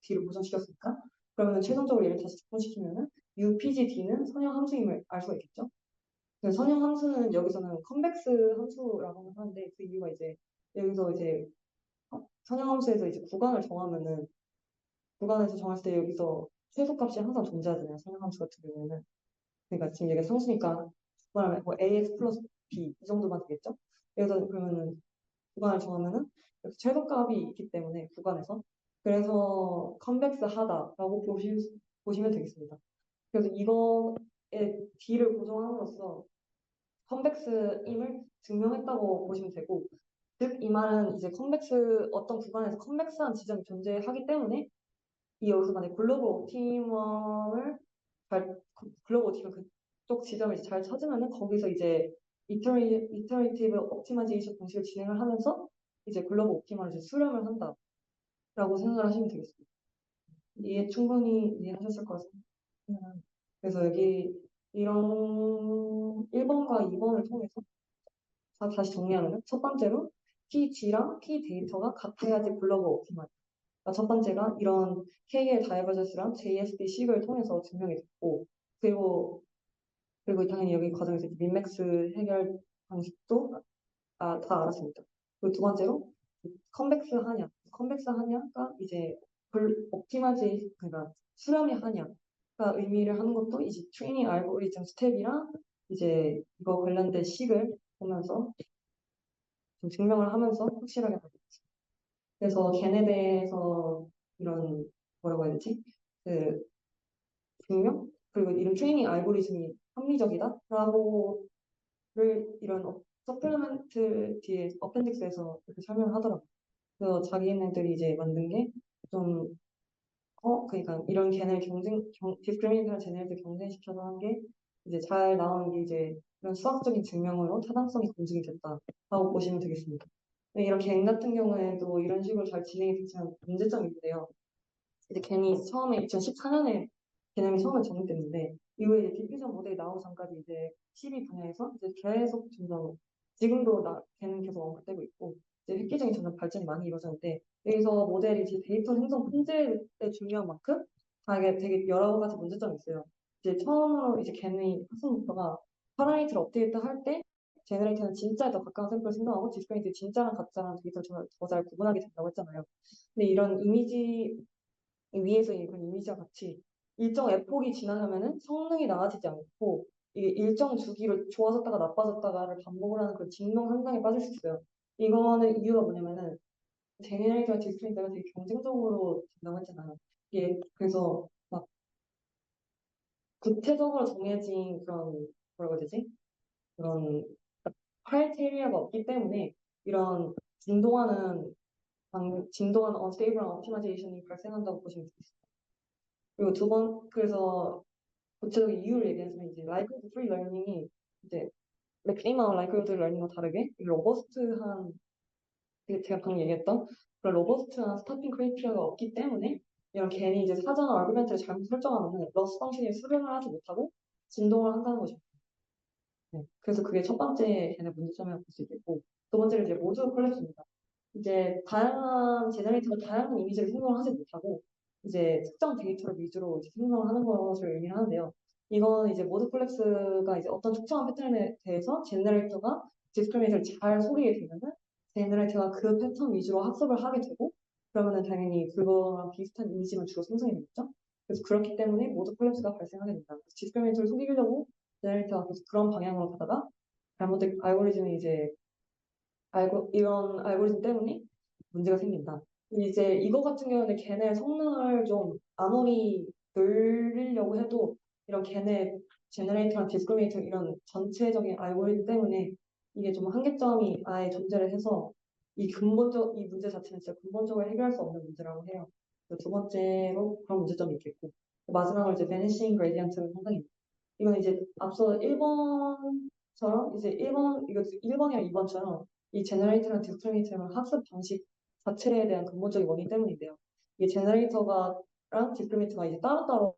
D를 고정시켰으니까 그러면 최종적으로 얘를 다시 직분시키면은 UPGD는 선형 함수임을 알 수가 있겠죠. 그래서 선형 함수는 여기서는 컨벡스 함수라고 하는데 그 이유가 이제 여기서 이제 선형함수에서 이제 구간을 정하면은 구간에서 정했을 때 여기서 최소값이 항상 존재하잖아요. 선형함수 같은 경우에는. 그러니까 지금 얘가 상수니까 구간을 뭐 ax 플러스 b 이 정도만 되겠죠? 여기서 그러면은 구간을 정하면은 여기 최소값이 있기 때문에 구간에서 그래서 컨벡스하다라고 보시면 되겠습니다. 그래서 이거에 d를 고정함으로써 컨벡스임을 증명했다고 보시면 되고 즉, 이 말은 이제 어떤 구간에서 컨벡스한 지점이 존재하기 때문에 이 여기서 만약 글로벌 옵티머 그쪽 지점을 이제 잘 찾으면은 거기서 이제 이터레이티브 옵티마이제이션 방식을 진행을 하면서 이제 글로벌 옵티마를 이제 수렴을 한다라고 생각을 하시면 되겠습니다. 이해 충분히 이해하셨을 것 같습니다. 그래서 여기 이런 1번과 2번을 통해서 다시 정리하면 첫 번째로 PG랑 P 데이터가 같아야지 글로벌 옵티마이다. 그러니까 첫 번째가 이런 K의 다이버전스랑 JSD 식을 통해서 증명이 됐고 그리고 당연히 여기 과정에서 민맥스 해결 방식도 다 알았습니다. 그리고 두 번째로 컨벡스 하냐가 이제 옵티마이즈 그러니까 수렴이 하냐가 의미를 하는 것도 이제 트레이닝 알고리즘 스텝이랑 이제 이거 관련된 식을 보면서 좀 증명을 하면서 확실하게 알겠습니다. 그래서 걔네 대해서 이런 뭐라고 해야 되지? 그 증명 그리고 이런 트레이닝 알고리즘이 합리적이다라고를 이런 서플리먼트 뒤에 어펜딕스에서 이렇게 설명을 하더라고요. 그래서 자기네들이 이제 만든 게 좀 그러니까 이런 걔네를 디스크리미네이트한 쟤네들 경쟁시켜서 한 게 이제 잘 나오는 게 이제 이런 수학적인 증명으로 타당성이 검증이 됐다라고 보시면 되겠습니다. 네, 이런 갱 같은 경우에도 이런 식으로 잘 진행이 되지만 문제점이 있는데요. 이제 괜히 처음에 2014년에 개념이 처음에 정립됐는데 이후에 이제 디퓨전 모델이 나오기 전까지 이제 12 분야에서 이제 계속 점점 지금도 걔는 계속 언급되고 있고 이제 획기적인 점점 발전이 많이 이루어졌는데 여기서 모델이 이제 데이터 생성 품질에 중요한 만큼 다 이게 되게 여러 가지 문제점이 있어요. 이제 처음으로 이제 걔네 학습 목표가 파라미터를 업데이트 할 때 제너레이터는 진짜에 더 가까운 샘플을 생성하고 디스크리미트 진짜랑 가짜랑 데이터를 더 잘 구분하게 된다고 했잖아요. 근데 이런 이미지 위에서 그런 이미지와 같이 일정 에폭이 지나가면은 성능이 나아지지 않고 이게 일정 주기로 좋아졌다가 나빠졌다가를 반복을 하는 그런 진동 현상에 빠질 수 있어요. 이거는 이유가 뭐냐면은 제네레이터와 디스크리미터가 되게 경쟁적으로 된다고 했잖아요. 이게 그래서 막 구체적으로 정해진 그런 뭐라고 해야 되지? 그런 크라이테리아가 없기 때문에 이런 진동하는 진동하는 unstable optimization이 발생한다고 보시면 되겠습니다. 그리고 그래서 구체적인 이유를 얘기해서 이제 likelihood free learning이 이제 렉시마와 likelihood learning과 다르게 이 로버스트한 제가 방금 얘기했던 그런 로버스트한 스타팅 크라이테리아가 없기 때문에 이런 괜히 이제 사전 아르구멘트를 잘못 설정하면 러스 펑션이 수련을 하지 못하고 진동을 한다는 거죠. 네. 그래서 그게 첫 번째 걔네 문제점이라고 볼 수 있겠고 두 번째는 이제 모드 콜랩스입니다. 이제 다양한 제너레이터가 다양한 이미지를 생성하지 못하고 이제 특정 데이터를 위주로 이제 생성하는 것을 의미하는데요. 이건 이제 모드 콜렉스가 이제 어떤 특정한 패턴에 대해서 제너레이터가 디스크리미네이터를 잘 속이게 되면은 제너레이터가 그 패턴 위주로 학습을 하게 되고 그러면은 당연히 그거랑 비슷한 이미지만 주로 생성이 되겠죠. 그래서 그렇기 때문에 모드 콜렉스가 발생하게 된다. 디스크리미네이터를 속이려고 제너레이터가 계속 그런 방향으로 가다가 잘못된 알고리즘이 이제 이런 알고리즘 때문에 문제가 생긴다. 이제 이거 같은 경우는 걔네 성능을 좀 아무리 늘리려고 해도 이런 걔네 제너레이터랑 디스크리미네이터 이런 전체적인 알고리즘 때문에 이게 좀 한계점이 아예 존재를 해서 이 문제 자체는 진짜 근본적으로 해결할 수 없는 문제라고 해요. 그리고 두 번째로 그런 문제점이 있겠고 마지막으로 이제 vanishing gradient는 상당히 이건 이제 앞서 1번처럼 이제 1번 이거 1번이랑 2번처럼 이 제너레이터랑 디스크리미네이터랑 학습 방식 자체에 대한 근본적인 원인 때문인데요. 이 제너레이터가랑 디스크리미네이터가 이제 따로따로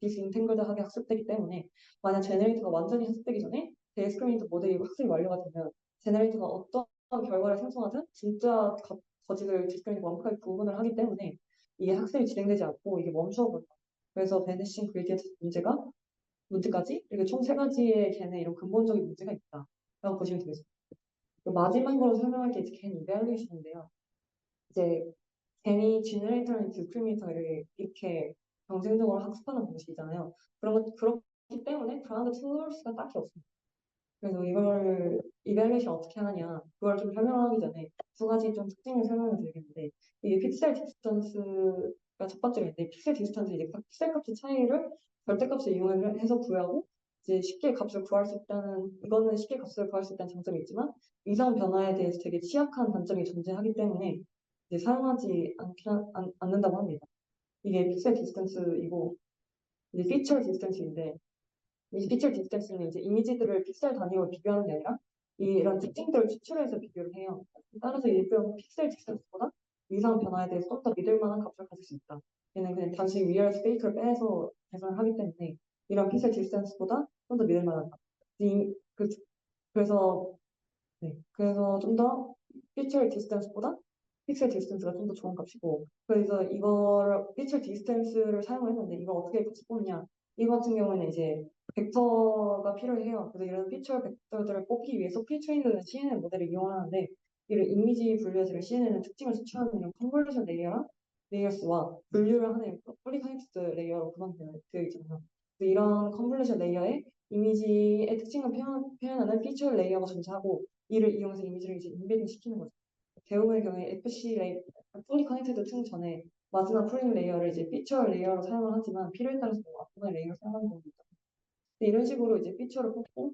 디스인탱글드하게 학습되기 때문에 만약 제너레이터가 완전히 학습되기 전에 디스크리미네이터 모델이 학습이 완료가 되면 제너레이터가 어떤 결과를 생성하든 진짜 거짓을 디스크리미네이터 완벽하게 구분을 하기 때문에 이게 학습이 진행되지 않고 이게 멈춰버려요. 그래서 베니싱 그레디언트 문제까지 그리고 총 세 가지의 걔네 이런 근본적인 문제가 있다라고 보시면 되겠습니다. 마지막으로 설명할 게 이제 걔네 이밸리에이션인데요. 이제 괜히 지너레이터랑 디스크리미네이터를 이렇게 경쟁적으로 학습하는 방식이잖아요. 그렇기 때문에 그라운드 툴스가 딱히 없습니다. 그래서 이걸 이밸리에이션 어떻게 하느냐 그걸 좀 설명하기 전에 두 가지 좀 특징을 설명을 드리겠는데 이게 픽셀 디스턴스가 첫 번째로 있는데 픽셀 디스턴스 이제 각 픽셀 값의 차이를 절대값을 이용해서 구하고 이제 쉽게 값을 구할 수 있다는 이거는 쉽게 값을 구할 수 있다는 장점이 있지만 이상 변화에 대해서 되게 취약한 단점이 존재하기 때문에 이제 사용하지 않는다고 합니다. 이게 픽셀 디스턴스이고 이제 피처 디스턴스인데 이 피처 디스턴스는 이제 이미지들을 픽셀 단위로 비교하는 게 아니라 이런 특징들을 추출해서 비교를 해요. 따라서 일명 픽셀 디스턴스보다 이상 변화에 대해서 좀 더 믿을 만한 값을 가질 수 있다. 얘는 그냥 단순히 리얼 페이크를 빼서 계산을 하기 때문에 이런 픽셀 디스턴스보다 좀 더 믿을 만한 값. 그래서 그래서 좀 더 피처 디스턴스보다 픽셀 디스턴스가 좀 더 좋은 값이고 그래서 이거를 피처 디스턴스를 사용을 했는데 이걸 어떻게 같이 뽑냐 이거 같은 경우에는 이제 벡터가 필요해요. 그래서 이런 피처 벡터들을 뽑기 위해서 프리트레인드 CNN 모델을 이용하는데 이런 이미지 분류에서 CNN은 특징을 수출하는 이런 컨볼루션 레이어스와 분류를 하는 풀리 커넥티드 레이어로 구성되어 있잖아요. 그래서 이런 컨볼루션 레이어에 이미지의 특징을 표현하는 피처 레이어가 존재하고 이를 이용해서 이미지를 이제 인베딩 시키는 거죠. 대부분의 경우에 FC 풀리 커넥티드 층 전에 마지막 풀링 레이어를 이제 피처 레이어로 사용을 하지만 필요에 따라서 앞부분의 레이어를 사용하는 경우도 있다. 이런 식으로 이제 피처를 뽑고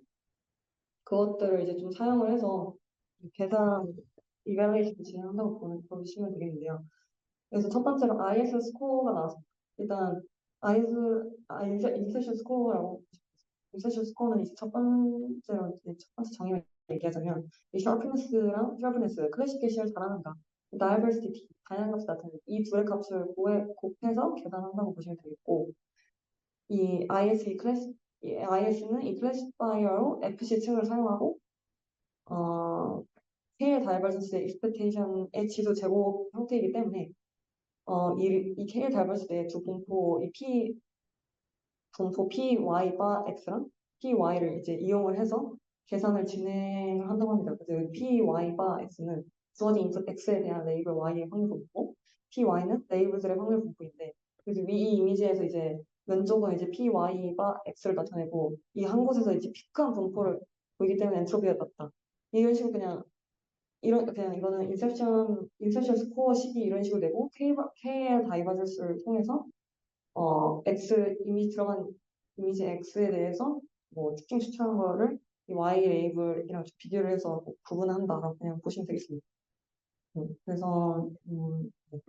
그것들을 이제 좀 사용을 해서 계산 이밸리에이션 진행한다고 보시면 되겠는데요. 그래서 첫 번째로 IS 스코어가 나왔습니다. 일단 인셉션 스코어라고 인셉션 스코어는 이제 첫 번째 정의를 얘기하자면 이 샤프니스랑 샤프니스 클래식 게시를 잘하는가 diversity, 다양한 값을 나타내는 이 둘의 값을 곱해서 계산한다고 보시면 되겠고, 이 IS는 이 클래시파이어로 FC 층을 사용하고, K의 다이버전스의 expectation의 지수 제곱 형태이기 때문에, 이 K의 다이버전스의 두 분포, 분포 PY 바 X랑 PY를 이제 이용을 해서 계산을 진행한다고 합니다. 그래서 PY 바 X는 주어진 인풋 X에 대한 레이블 Y의 확률 분포, PY는 레이블들의 확률 분포인데, 그래서 이 이미지에서 이제 왼쪽은 이제 PY 바 X를 나타내고, 이 한 곳에서 이제 피크한 분포를 보이기 때문에 엔트로피가 낮다. 이런 식으로 그냥 이거는 인셉션 스코어 식이 이런 식으로 되고, K의 다이버전스를 통해서 들어간 이미지 X에 대해서 뭐 특징 추출한 거를 이 Y 레이블이랑 좀 비교를 해서 뭐 구분한다라고 그냥 보시면 되겠습니다. 그래서 네.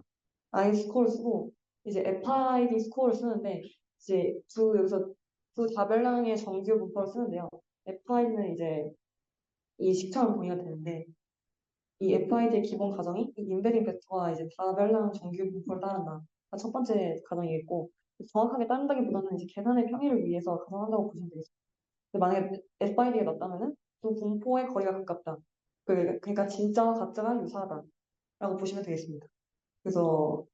I 스코어를 쓰고 이제 FID 스코어를 쓰는데 이제 여기서 두 다별량의 정규 분포를 쓰는데요. FID는 이제 이 식처럼 보이면 되는데 이 FID의 기본 가정이 이 인베딩 벡터와 이제 다별량 정규 분포를 따른다. 첫 번째 가정이겠고 정확하게 따른다기보다는 이제 계산의 평이를 위해서 가정한다고 보시면 되겠습니다. 근데 만약에 FID가 맞다면은 두 분포의 거리가 가깝다. 그러니까 진짜와 가짜가 유사하다라고 보시면 되겠습니다. 그래서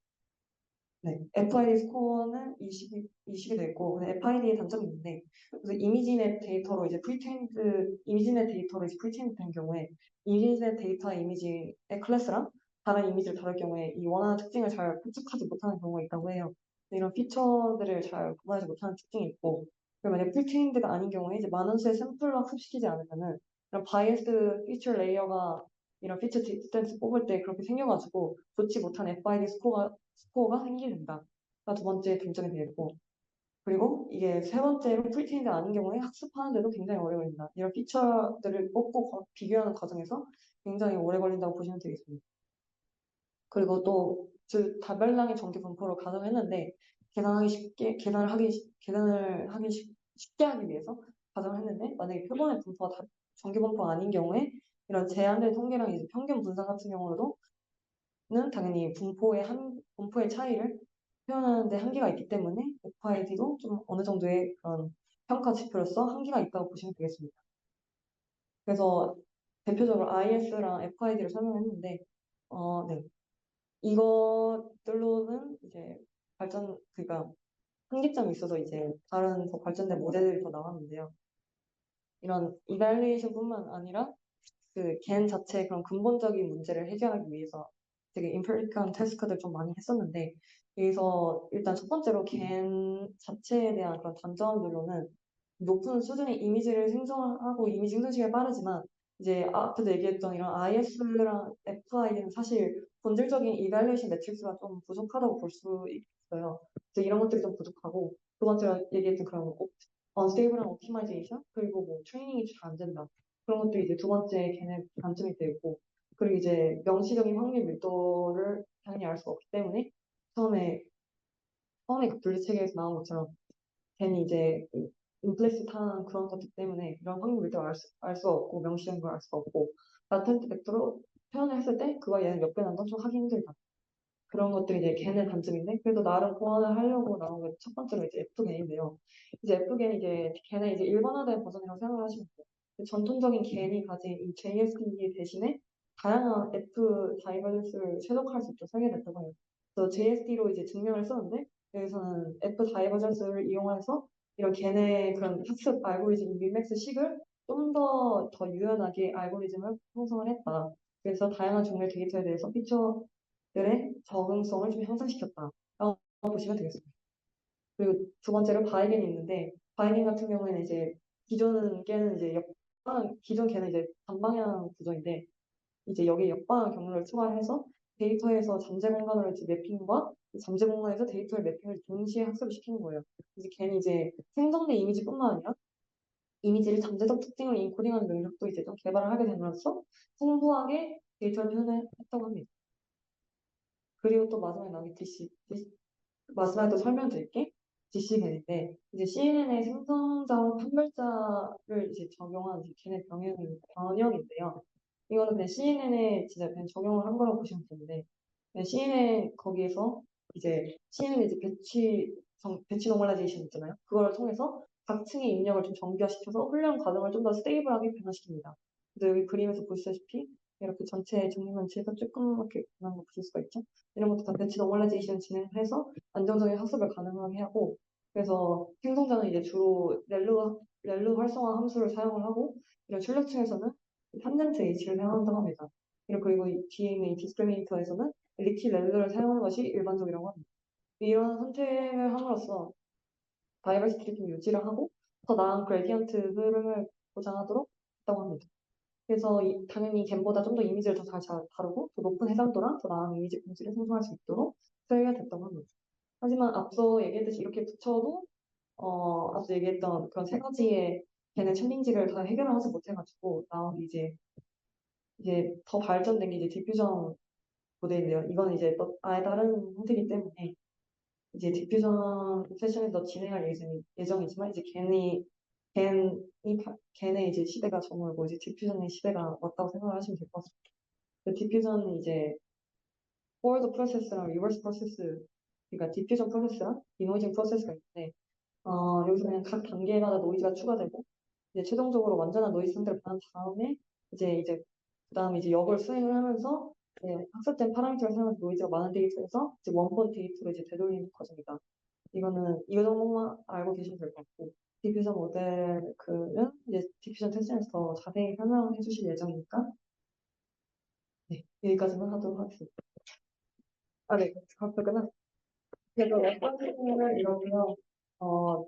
네, FID 스코어는 이식이 됐고, 근데 FID의 단점이 있는데, 그래서 이미지넷 데이터로 이제 이미지넷 데이터로 이제 프리테인드 된 경우에, 이미지넷 데이터 이미지의 클래스랑 다른 이미지를 다룰 경우에 이 원하는 특징을 잘 포착하지 못하는 경우가 있다고 해요. 이런 피처들을 잘 구분하지 못하는 특징이 있고, 그리고 만약 프리테인드가 아닌 경우에 이제 많은 수의 샘플로 학습시키지 않으면은, 이런 바이애스 피처 레이어가 이런 피처 디스턴스 뽑을 때 그렇게 생겨가지고 좋지 못한 FID 스코어가 생기는다. 가 두 번째 단점이 되겠고, 그리고 이게 세 번째로 프리테인드 아닌 경우에 학습하는데도 굉장히 오래 걸린다. 이런 피처들을 뽑고 비교하는 과정에서 굉장히 오래 걸린다고 보시면 되겠습니다. 그리고 또 다별량의 정규 분포를 가정했는데 계산을 하기 쉽게 하기 위해서 가정을 했는데 만약에 표본의 분포가 정규 분포가 아닌 경우에 이런 제한된 통계랑 이제 평균 분산 같은 경우로는 당연히 분포의 차이를 표현하는데 한계가 있기 때문에 FID도 좀 어느 정도의 그런 평가 지표로서 한계가 있다고 보시면 되겠습니다. 그래서 대표적으로 IS랑 FID를 설명했는데, 네. 이것들로는 이제 그러니까 한계점이 있어서 이제 다른 더 발전된 모델들이 더 나왔는데요. 이런 이발리에이션뿐만 아니라 그 겐 자체의 그런 근본적인 문제를 해결하기 위해서 되게 임페리컬한 테스트를 좀 많이 했었는데 여기서 일단 첫 번째로 겐 자체에 대한 그런 단점들로는 높은 수준의 이미지를 생성하고 이미지 생성 시간이 빠르지만 이제 앞에도 얘기했던 이런 IS랑 FID는 사실 본질적인 이발리에이션 매트릭스가 좀 부족하다고 볼 수 있어요. 그래서 이런 것들이 좀 부족하고 두 번째로 얘기했던 그런 거 언스테이블한 옵티마이제이션 그리고 뭐 트레이닝이 잘 안 된다. 그런 것도 이제 두 번째 걔네 단점이 되고 그리고 이제 명시적인 확률 밀도를 당연히 알 수가 없기 때문에 처음에 그 분리체계에서 나온 것처럼 괜히 이제 임플리시트한 그런 것들 때문에 이런 확률 밀도를 알 수가 없고 명시적인 걸 알 수가 없고 라텐트 벡터로 표현을 했을 때 그와 얘는 몇 배 난다 좀 하기 힘들다. 그런 것들이 이제 걔네 단점인데 그래도 나름 보완을 하려고 나온 게 첫 번째로 이제 F겐인데요. 이제 F겐이 이제 걔네 이제 일반화된 버전이라고 생각을 하시면 돼요. 전통적인 겐이 가진 이 JSP 대신에 다양한 F 다이버전스를 최적화할 수 있도록 설계됐다고 해요. 그래서 JSD로 이제 증명을 썼는데 여기서는 F 다이버전스를 이용해서 이런 겐의 그런 학습 알고리즘 민맥스 식을 좀 더 유연하게 알고리즘을 형성을 했다. 그래서 다양한 종류의 데이터에 대해서 피처들의 적응성을 좀 향상시켰다라고 보시면 되겠습니다. 그리고 두 번째로 바이겐이 있는데 바이겐 같은 경우에는 이제 기존 걔는 이제 기존 걔는 이제 반방향 구조인데 이제 여기 역방향 경로를 추가해서 데이터에서 잠재 공간으로 이제 매핑과 잠재 공간에서 데이터의 매핑을 동시에 학습을 시키는 거예요. 이제 걔는 이제 생성된 이미지뿐만 아니라 이미지를 잠재적 특징으로 인코딩하는 능력도 이제 좀 개발을 하게 되면서 풍부하게 데이터를 표현했다고 합니다. 그리고 또 마지막에 나온 게 마지막에 또 설명드릴게 DCN인데 이제 CNN의 생성자와 판별자를 이제 적용한 이제 걔네 변형인데요. 이거는 그냥 CNN에 진짜 그냥 적용을 한 거라고 보시면 되는데, 그냥 CNN 거기에서 이제 CNN 이제 배치 노멀라이제이션 있잖아요. 그걸 통해서 각 층의 입력을 좀 정교화시켜서 훈련 과정을 좀 더 스테이블하게 변화시킵니다. 그래서 여기 그림에서 보시다시피 이렇게 전체 정리면체에서 조그맣게 변한 거 보실 수가 있죠. 이런 것도 다 배치 노멀라이제이션 진행을 해서 안정적인 학습을 가능하게 하고, 그래서 행동자는 이제 주로 렐루 활성화 함수를 사용을 하고, 이런 출력층에서는 탄젠트 H를 사용한다고 합니다. 그리고 이 뒤에 있는 이 디스크리미네이터에서는 리키 렐루를 사용하는 것이 일반적이라고 합니다. 이런 선택을 함으로써 다이버시티를 좀 유지를 하고 더 나은 그레디언트 흐름을 보장하도록 했다고 합니다. 그래서 당연히 겐보다 좀 더 이미지를 더 잘 다루고 더 높은 해상도랑 더 나은 이미지 공지를 생성할 수 있도록 설계가 됐다고 합니다. 하지만 앞서 얘기했듯이 이렇게 붙여도 앞서 얘기했던 그런 세 가지의 걔네 챌린지를 다 해결하지 못해가지고 나온 이제 더 발전된 게 이제 디퓨전 모델인데요. 이건 이제 또 아예 다른 형태이기 때문에 이제 디퓨전 세션에서 진행할 예정이지만 이제 겐의 이제 시대가 저물고 이제 디퓨전의 시대가 왔다고 생각을 하시면 될 것 같습니다. 그 디퓨전은 이제 포워드 프로세스랑 리버스 프로세스, 그러니까 디퓨전 프로세스랑 디노이징 프로세스가 있는데 여기서 그냥 각 단계마다 노이즈가 추가되고 이제 최종적으로 완전한 노이즈 상태를 받은 다음에 이제 그다음에 이제 역을 수행을 하면서 학습된 파라미터를 사용해서 노이즈가 많은 데이터에서 이제 원본 데이터로 이제 되돌리는 과정이다. 이거 정도만 알고 계시면 될 것 같고 디퓨전 모델은 이제 디퓨전 테스트에서 더 자세히 설명해 주실 예정이니까 네, 여기까지만 하도록 하겠습니다. 아, 네, 각자 끝났습니다. 그래서 레퍼런스는 이러고요. 어,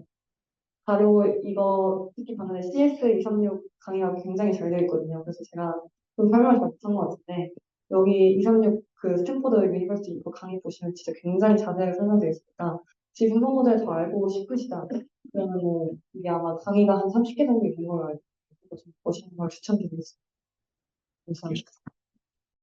자료 이거 특히 방금 CS236 강의가 굉장히 잘 되어 있거든요. 그래서 제가 좀 설명을 잘 못한 것 같은데 여기 236 그 스탠포드 유니버시티 이거 강의 보시면 진짜 굉장히 자세하게 설명되어 있으니까 혹시 행동 모델 더 알고 싶으시다 그러면은 이게 아마 강의가 한 30개 정도 있는 걸로 알고 있어서 좀 보시는 걸 추천드리겠습니다. 감사합니다.